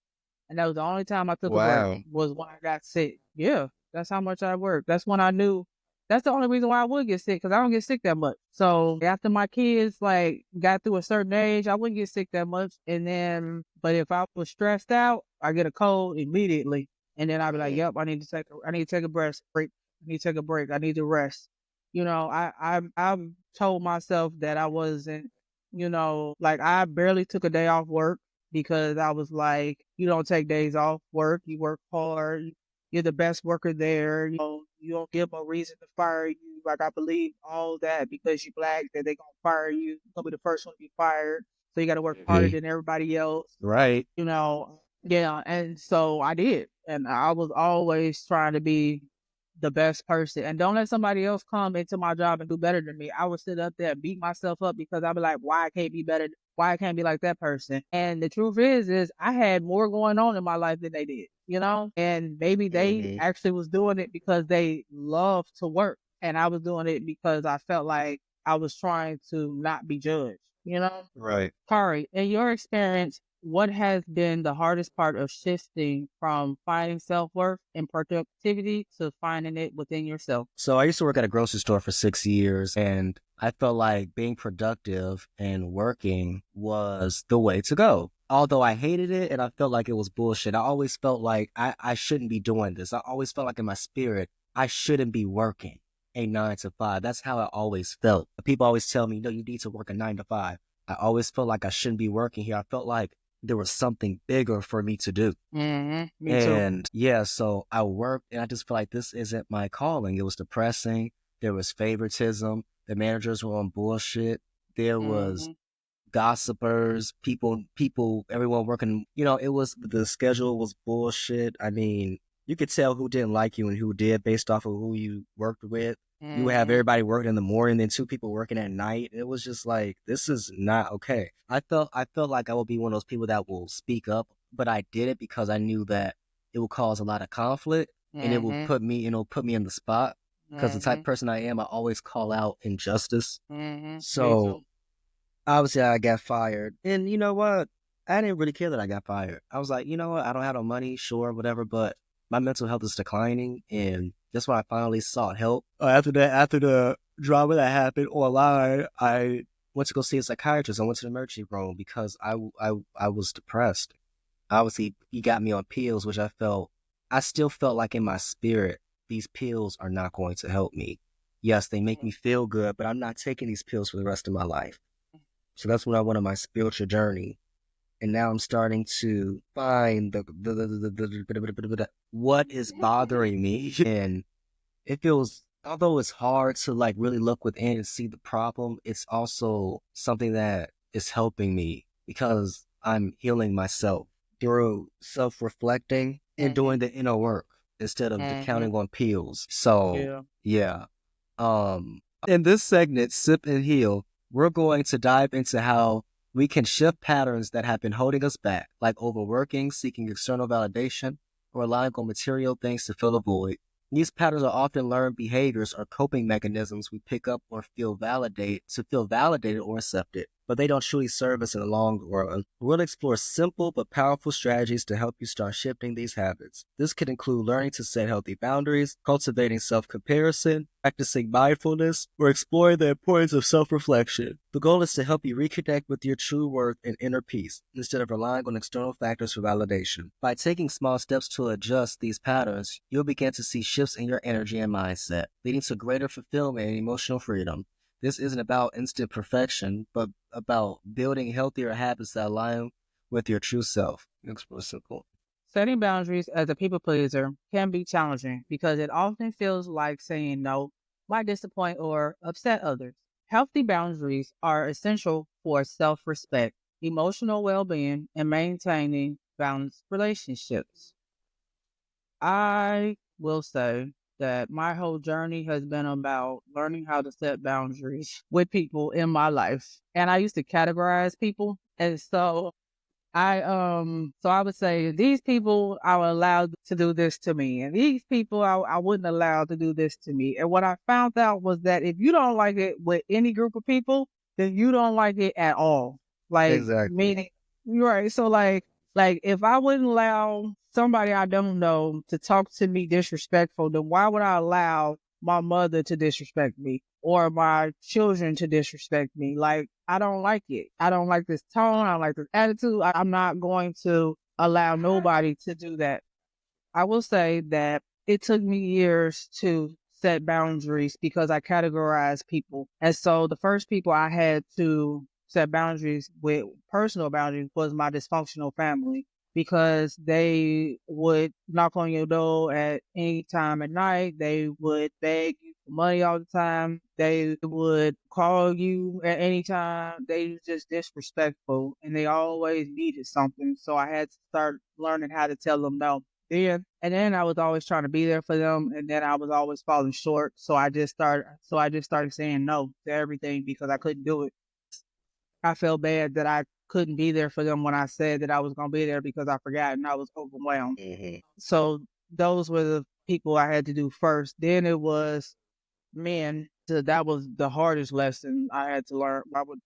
And that was the only time I took a break Wow. was when I got sick. Yeah, that's how much I worked. That's when I knew that's the only reason why I would get sick because I don't get sick that much. So after my kids like got through a certain age, I wouldn't get sick that much. And then, but if I was stressed out, I get a cold immediately. And then I'd be like, Mm. "Yep, I need to take a break. I need to take a break. I need to rest." I've told myself that I wasn't, like I barely took a day off work because I was like, you don't take days off work. You work hard. You're the best worker there. You don't give them a reason to fire you. Like I believe all that because you black that they gonna fire you. You're gonna be the first one to be fired. So you got to work harder Mhm. than everybody else. Right. Yeah, and so I did. And I was always trying to be the best person. And don't let somebody else come into my job and do better than me. I would sit up there and beat myself up because I'd be like, why I can't be better? Why I can't be like that person? And the truth is I had more going on in my life than they did, And maybe they Hmm. actually was doing it because they love to work. And I was doing it because I felt like I was trying to not be judged, you know? Right. Kari, in your experience, what has been the hardest part of shifting from finding self worth and productivity to finding it within yourself? So I used to work at a grocery store for 6 years, and I felt like being productive and working was the way to go. Although I hated it and I felt like it was bullshit, I always felt like I shouldn't be doing this. I always felt like in my spirit, I shouldn't be working a 9 to 5. That's how I always felt. People always tell me, no, you need to work a 9 to 5. I always felt like I shouldn't be working here. I felt like there was something bigger for me to do. Me too. And yeah, so I worked and I just felt like this isn't my calling. It was depressing. There was favoritism. The managers were on bullshit. There was Hmm. gossipers, everyone working, it was, the schedule was bullshit. I mean, you could tell who didn't like you and who did based off of who you worked with. You would have Hmm. everybody working in the morning, then two people working at night. It was just like, this is not okay. I felt like I would be one of those people that will speak up, but I did it because I knew that it would cause a lot of conflict and Hmm. it'll put me in the spot because the type Hmm. of person I am, I always call out injustice. Me So too. obviously I got fired. And you know what? I didn't really care that I got fired. I was like, you know what? I don't have no money, sure, whatever, but my mental health is declining. And that's why I finally sought help. After the drama that happened online, I went to go see a psychiatrist. I went to the emergency room because I was depressed. Obviously, he got me on pills, which I still felt like in my spirit, these pills are not going to help me. Yes, they make me feel good, but I'm not taking these pills for the rest of my life. So that's when I went on my spiritual journey. And now I'm starting to find what is bothering me. And it feels, although it's hard to like really look within and see the problem, it's also something that is helping me because I'm healing myself through self-reflecting and Hmm. doing the inner work instead of Hmm. counting on pills. So Yeah. yeah. In this segment, Sip and Heal, we're going to dive into how we can shift patterns that have been holding us back, like overworking, seeking external validation, or relying on material things to fill a void. These patterns are often learned behaviors or coping mechanisms we pick up or feel validated or accepted, but they don't truly serve us in the long run. We'll explore simple but powerful strategies to help you start shifting these habits. This could include learning to set healthy boundaries, cultivating self-comparison, practicing mindfulness, or exploring the importance of self-reflection. The goal is to help you reconnect with your true worth and inner peace instead of relying on external factors for validation. By taking small steps to adjust these patterns, you'll begin to see shifts in your energy and mindset, leading to greater fulfillment and emotional freedom. This isn't about instant perfection, but about building healthier habits that align with your true self. It's real simple. Setting boundaries as a people pleaser can be challenging because it often feels like saying no might disappoint or upset others. Healthy boundaries are essential for self respect, emotional well being, and maintaining balanced relationships. I will say that my whole journey has been about learning how to set boundaries with people in my life. And I used to categorize people. And so I would say these people I would allow to do this to me, and these people I wouldn't allow to do this to me. And what I found out was that if you don't like it with any group of people, then you don't like it at all. Like Exactly. meaning, right? So like if I wouldn't allow somebody I don't know to talk to me disrespectful, then why would I allow my mother to disrespect me or my children to disrespect me? Like, I don't like it. I don't like this tone. I don't like this attitude. I'm not going to allow nobody to do that. I will say that it took me years to set boundaries because I categorize people. And so the first people I had to set boundaries with, personal boundaries, was my dysfunctional family because they would knock on your door at any time at night. They would beg you for money all the time. They would call you at any time. They were just disrespectful and they always needed something. So I had to start learning how to tell them no. And then I was always trying to be there for them, and then I was always falling short. So I just started saying no to everything because I couldn't do it. I felt bad that I couldn't be there for them when I said that I was going to be there because I forgot and I was overwhelmed. Hmm. So those were the people I had to do first. Then it was men. So that was the hardest lesson I had to learn.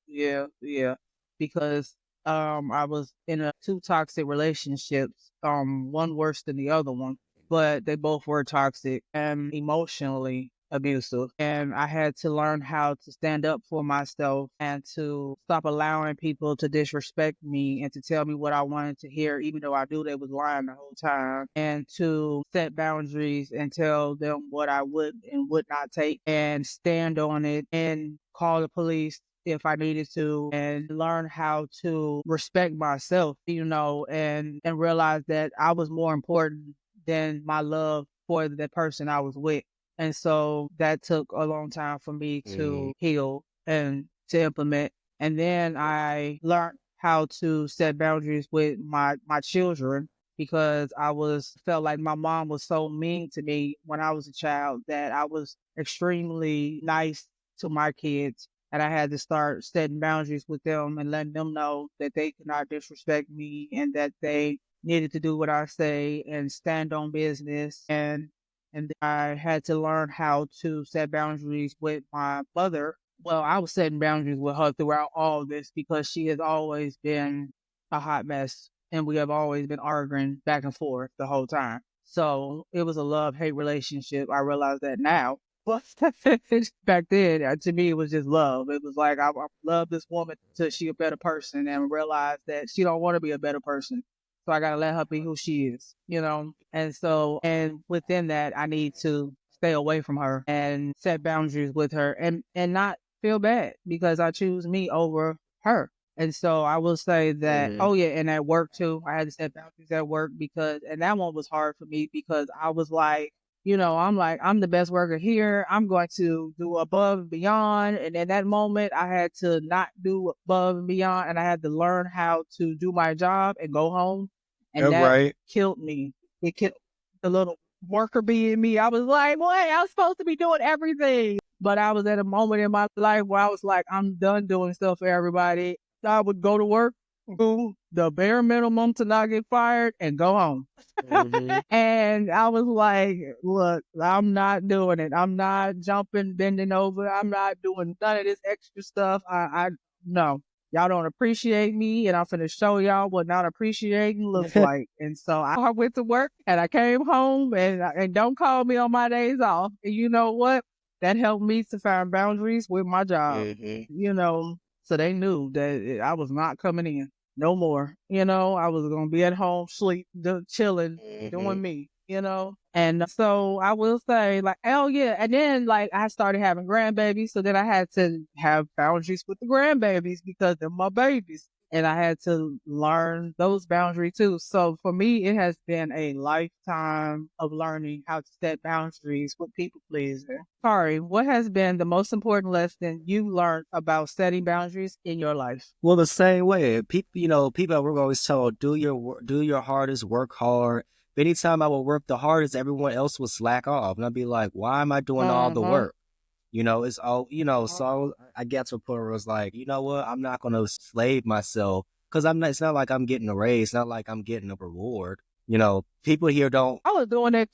Yeah, because I was in two toxic relationships, one worse than the other one, but they both were toxic and emotionally abusive. And I had to learn how to stand up for myself and to stop allowing people to disrespect me and to tell me what I wanted to hear, even though I knew they was lying the whole time, and to set boundaries and tell them what I would and would not take and stand on it and call the police if I needed to, and learn how to respect myself, and realize that I was more important than my love for the person I was with. And so that took a long time for me Hmm. to heal and to implement. And then I learned how to set boundaries with my children because I was felt like my mom was so mean to me when I was a child that I was extremely nice to my kids, and I had to start setting boundaries with them and letting them know that they could not disrespect me and that they needed to do what I say and stand on business. And I had to learn how to set boundaries with my mother. Well, I was setting boundaries with her throughout all this because she has always been a hot mess and we have always been arguing back and forth the whole time. So it was a love hate relationship. I realize that now. But back then, to me, it was just love. It was like I love this woman till she a better person, and realize that she don't want to be a better person. So I gotta let her be who she is. And within that, I need to stay away from her and set boundaries with her, and not feel bad because I choose me over her. And so I will say that, Hmm. oh yeah, and at work too, I had to set boundaries at work and that one was hard for me because I was like, I'm like, I'm the best worker here. I'm going to do above and beyond. And in that moment, I had to not do above and beyond. And I had to learn how to do my job and go home. And that Right. killed me. It killed the little worker bee in me. I was like, boy, I'm supposed to be doing everything. But I was at a moment in my life where I was like, I'm done doing stuff for everybody. I would go to work do the bare minimum to not get fired and go home. Hmm. And I was like, look, I'm not doing it. I'm not jumping, bending over. I'm not doing none of this extra stuff. No, y'all don't appreciate me. And I'm going to show y'all what not appreciating looks like. And so I went to work and I came home and don't call me on my days off. And you know what? That helped me to find boundaries with my job, Hmm. so they knew that I was not coming in no more. I was going to be at home, sleep, chilling, Hmm. doing me, And so I will say, like, oh, yeah. And then, like, I started having grandbabies. So then I had to have boundaries with the grandbabies because they're my babies. And I had to learn those boundaries too. So for me, it has been a lifetime of learning how to set boundaries with people pleasing. Kari, what has been the most important lesson you learned about setting boundaries in your life? Well, the same way, people were always told, do your hardest, work hard. But anytime I would work the hardest, everyone else would slack off, and I'd be like, why am I doing all the Mm-hmm. work? It's all, so I get to a point where it's like, you know what, I'm not going to slave myself because it's not like I'm getting a raise. It's not like I'm getting a reward. People here don't, I was doing it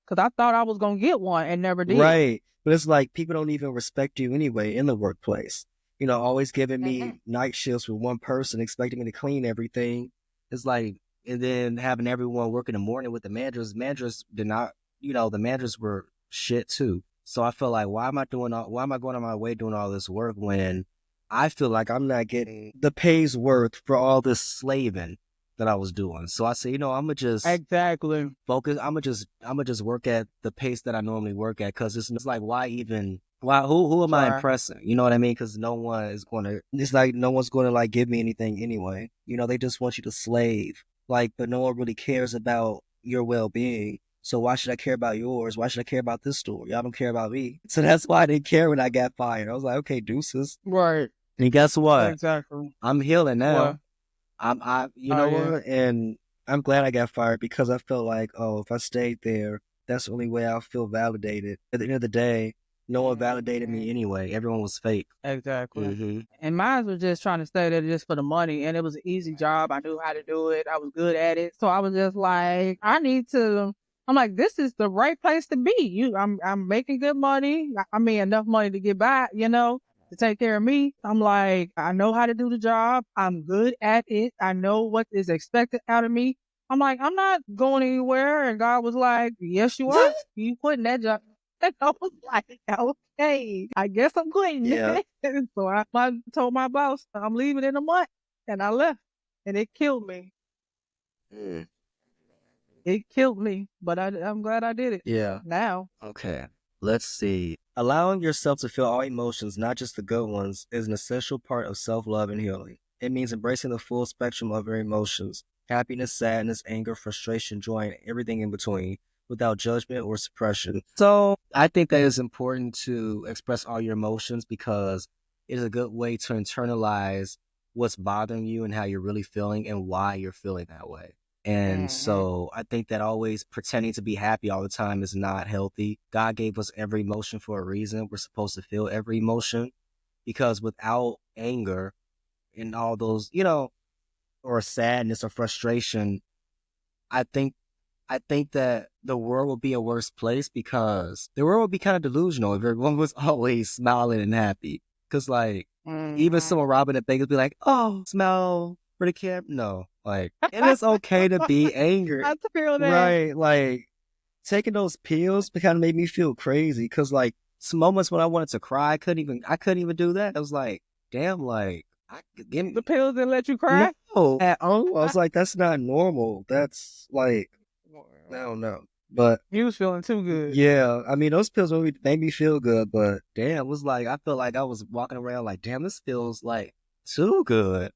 because I thought I was going to get one and never did. right. But it's like people don't even respect you anyway in the workplace. Always giving Mm-hmm. me night shifts with one person, expecting me to clean everything. It's like, and then having everyone work in the morning with the managers. Managers did not, the managers were shit too. So I feel like, why am I going on my way doing all this work when I feel like I'm not getting the pay's worth for all this slaving that I was doing? So I say, I'm gonna just Exactly. focus. I'm gonna just work at the pace that I normally work at because it's like, who am I Try. impressing? You know what I mean? Because no one is gonna. It's like no one's gonna like give me anything anyway. They just want you to slave. Like, but no one really cares about your well being. So why should I care about yours? Why should I care about this store? Y'all don't care about me. So that's why I didn't care when I got fired. I was like, okay, deuces. Right. And guess what? Exactly. I'm healing What? now. You Oh, know yeah. what? And I'm glad I got fired because I felt like, oh, if I stayed there, that's the only way I'll feel validated. At the end of the day, no one validated me Mhm. anyway. Everyone was fake. Exactly. Hmm. And mine was just trying to stay there just for the money. And it was an easy job. I knew how to do it. I was good at it. So I was just like, I'm like, this is the right place to be. I'm making good money. I mean, enough money to get by, to take care of me. I'm like, I know how to do the job. I'm good at it. I know what is expected out of me. I'm like, I'm not going anywhere. And God was like, yes, you are. You quitting that job. And I was like, okay, I guess I'm quitting. Yeah. So I told my boss I'm leaving in a month, and I left, and it killed me. Mm. It killed me, but I'm glad I did it. Yeah. Now, Okay. Let's see. Allowing yourself to feel all emotions, not just the good ones, is an essential part of self love and healing. It means embracing the full spectrum of your emotions: happiness, sadness, anger, frustration, joy, and everything in between, without judgment or suppression. So, I think that it's important to express all your emotions because it is a good way to internalize what's bothering you and how you're really feeling and why you're feeling that way. And hmm so I think that always pretending to be happy all the time is not healthy. God gave us every emotion for a reason. We're supposed to feel every emotion because without anger and all those, or sadness or frustration, I think I think that the world would be a worse place because the world would be kind of delusional if everyone was always smiling and happy. Because, like, even hmm someone robbing a bank would be like, oh, smile for the camp. No, like, and it's okay to be angry. I feel that. Right. Like, taking those pills kind of made me feel crazy because, like, some moments when I wanted to cry, I couldn't even do that. I was like, damn, like, give The me, pills didn't let you cry. no, at all. I was like, that's not normal. That's like, I don't know. But You was feeling too good. yeah, I mean, those pills made me feel good, but damn, it was like, I felt like I was walking around like, damn, this feels like too good.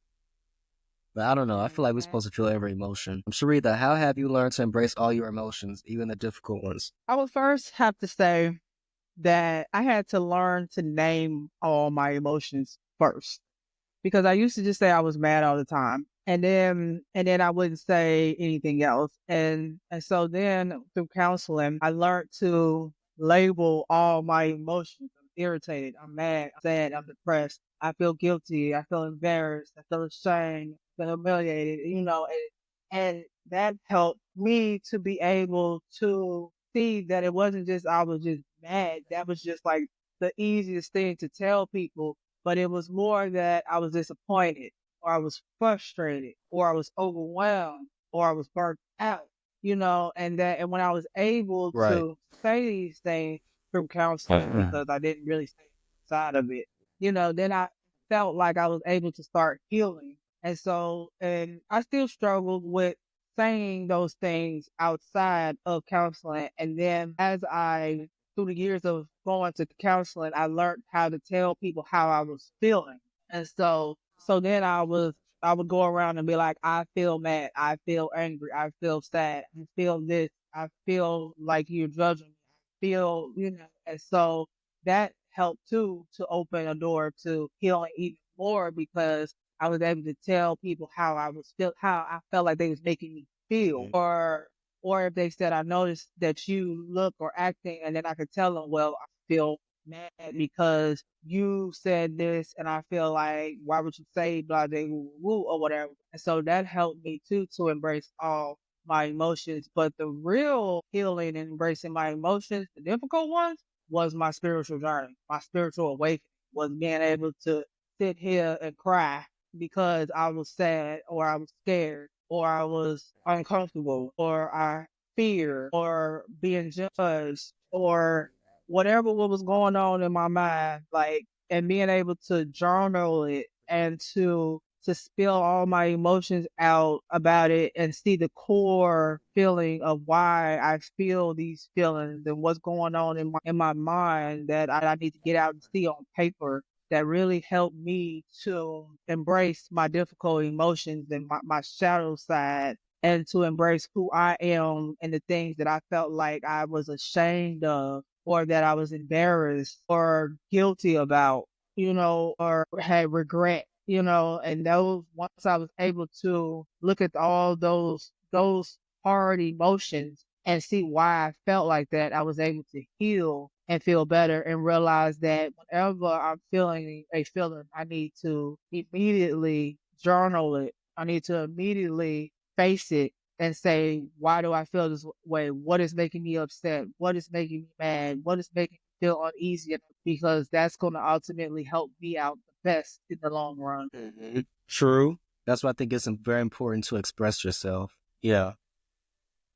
But I don't know. I feel like we're hmm supposed to feel every emotion. Sharitha, how have you learned to embrace all your emotions, even the difficult ones? I would first have to say that I had to learn to name all my emotions first, because I used to just say I was mad all the time. And then I wouldn't say anything else. And so then through counseling, I learned to label all my emotions. I'm irritated, I'm mad, I'm sad, I'm depressed, I feel guilty, I feel embarrassed, I feel ashamed. been humiliated, and that helped me to be able to see that it wasn't just I was just mad. That was just like the easiest thing to tell people, but it was more that I was disappointed, or I was frustrated, or I was overwhelmed, or I was burnt out, and when I was able Right. to say these things through counseling, because I didn't really stay inside of it, then I felt like I was able to start healing. And I still struggled with saying those things outside of counseling. And then through the years of going to counseling, I learned how to tell people how I was feeling. And so then I would go around and be like, I feel mad, I feel angry, I feel sad, I feel this, I feel like you're judging me, I feel, and so that helped too to open a door to healing even more, because I was able to tell people how I felt like they was making me feel, Mhm. or if they said, I noticed that you look or acting, and then I could tell them, well, I feel mad because you said this, and I feel like, why would you say blah blah woo, woo, or whatever. And so that helped me too to embrace all my emotions. But the real healing and embracing my emotions, the difficult ones, was my spiritual journey. My spiritual awakening was being able to sit here and cry because I was sad, or I was scared, or I was uncomfortable, or I feared, or being judged, or whatever what was going on in my mind, like, and being able to journal it and to spill all my emotions out about it and see the core feeling of why I feel these feelings and what's going on in my mind that I need to get out and see on paper, that really helped me to embrace my difficult emotions and my shadow side, and to embrace who I am and the things that I felt like I was ashamed of, or that I was embarrassed or guilty about, or had regret, and those, once I was able to look at all those hard emotions and see why I felt like that, I was able to heal and feel better, and realize that whenever I'm feeling a feeling, I need to immediately journal it. I need to immediately face it and say, why do I feel this way? What is making me upset? What is making me mad? What is making me feel uneasy? Because that's going to ultimately help me out the best in the long run. True. That's why I think it's very important to express yourself. Yeah.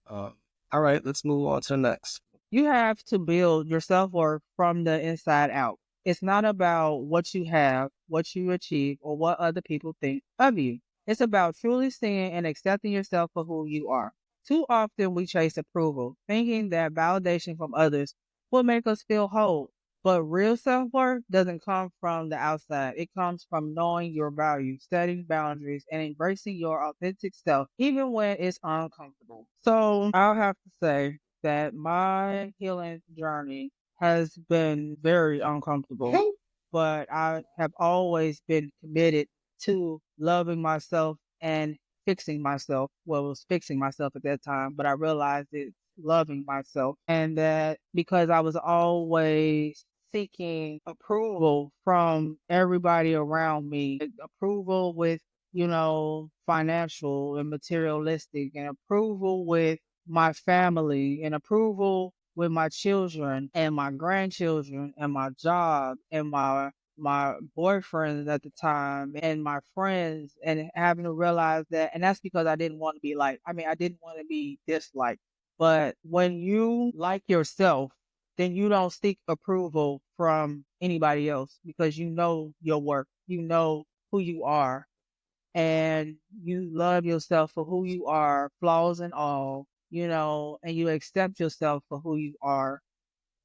All right, let's move on to the next. You have to build your self worth from the inside out. It's not about what you have, what you achieve, or what other people think of you. It's about truly seeing and accepting yourself for who you are. Too often we chase approval, thinking that validation from others will make us feel whole. But real self worth doesn't come from the outside. It comes from knowing your value, setting boundaries, and embracing your authentic self, even when it's uncomfortable. So I'll have to say that my healing journey has been very uncomfortable, but I have always been committed to loving myself and fixing myself. Well, it was fixing myself at that time, but I realized it's loving myself. And that because I was always seeking approval from everybody around me, approval with, financial and materialistic, and approval with my family, and approval with my children and my grandchildren and my job and my boyfriends at the time and my friends, and having to realize that. And that's because I didn't want to be like, I didn't want to be disliked. But when you like yourself, then you don't seek approval from anybody else, because you know your work, you know who you are, and you love yourself for who you are, flaws and all, and you accept yourself for who you are.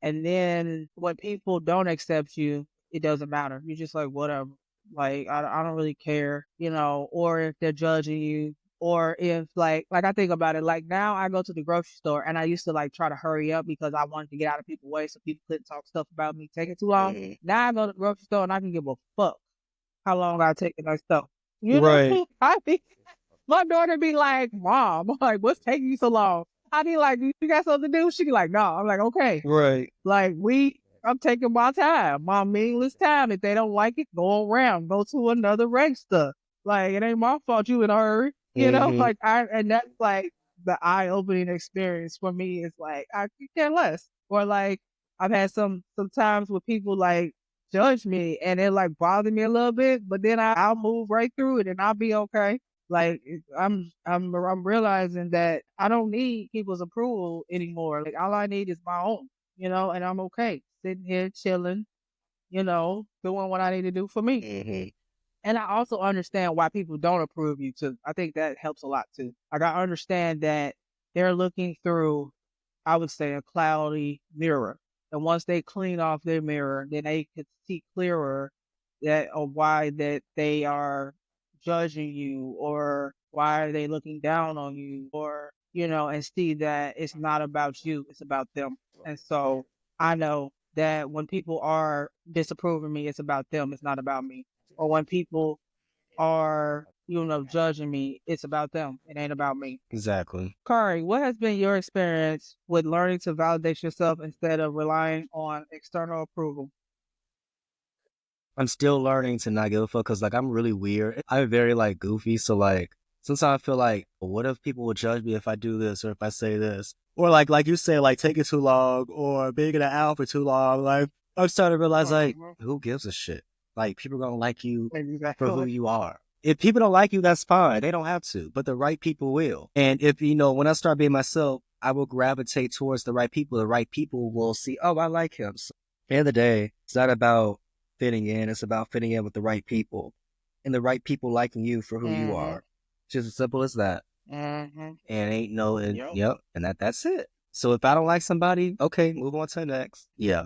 And then when people don't accept you, it doesn't matter. You're just like, whatever. Like, I don't really care, or if they're judging you, or if like I think about it, like now I go to the grocery store, and I used to like try to hurry up because I wanted to get out of people's way so people couldn't talk stuff about me taking too long. Mhm. Now I go to the grocery store and I can give a fuck how long I take my stuff. Right, I be my daughter be like, Mom, like, what's taking you so long? I be like, you got something to do? She be like, no. I'm like, okay. right. Like, I'm taking my time, my meaningless time. If they don't like it, go around, go to another register. Like, it ain't my fault you in a hurry. Mm-hmm. Like and that's like the eye-opening experience for me is like I could care less. Or like I've had some times where people like judge me and it like bother me a little bit, but then I'll move right through it and I'll be okay. Like I'm realizing that I don't need people's approval anymore. Like all I need is my own, and I'm okay sitting here chilling, doing what I need to do for me. Mm-hmm. And I also understand why people don't approve of you too. I think that helps a lot too. Like I understand that they're looking through, I would say, a cloudy mirror. And once they clean off their mirror, then they could see clearer that of why that they are judging you or why are they looking down on you or, and see that it's not about you, it's about them. And so I know that when people are disapproving me, it's about them, it's not about me. Or when people are, judging me, it's about them. It ain't about me. Exactly. Kari, what has been your experience with learning to validate yourself instead of relying on external approval? I'm still learning to not give a fuck because like I'm really weird. I'm very like goofy. So like sometimes I feel like, what if people will judge me if I do this or if I say this? Or like you say, like taking too long or being in an hour for too long. Like I'm starting to realize like, Mhm. who gives a shit? Like people gonna like you for who Exactly. you are. If people don't like you, that's fine. They don't have to, but the right people will. And if when I start being myself, I will gravitate towards the right people. The right people will see, oh, I like him. So, at the end of the day, it's not about fitting in. It's about fitting in with the right people and the right people liking you for who you Mm-hmm. are. Just as simple as that. Mm-hmm. And ain't no, and Yep. yep. And that's it. So if I don't like somebody, okay, move on to the next. Yeah.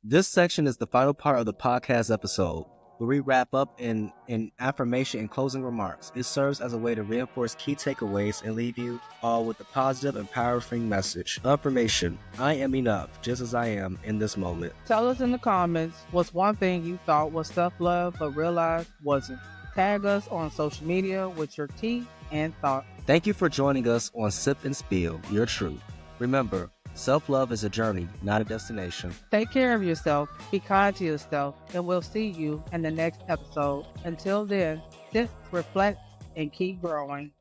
This section is the final part of the podcast episode where we wrap up in affirmation and closing remarks. It serves as a way to reinforce key takeaways and leave you all with a positive, empowering message. Affirmation: I am enough, just as I am in this moment. Tell us in the comments what's one thing you thought was self love but realized wasn't. Tag us on social media with your tea and thought. Thank you for joining us on Sip and Spill Your Truth. Remember, self-love is a journey, not a destination. Take care of yourself, be kind to yourself, and we'll see you in the next episode. Until then, sit, reflect, and keep growing.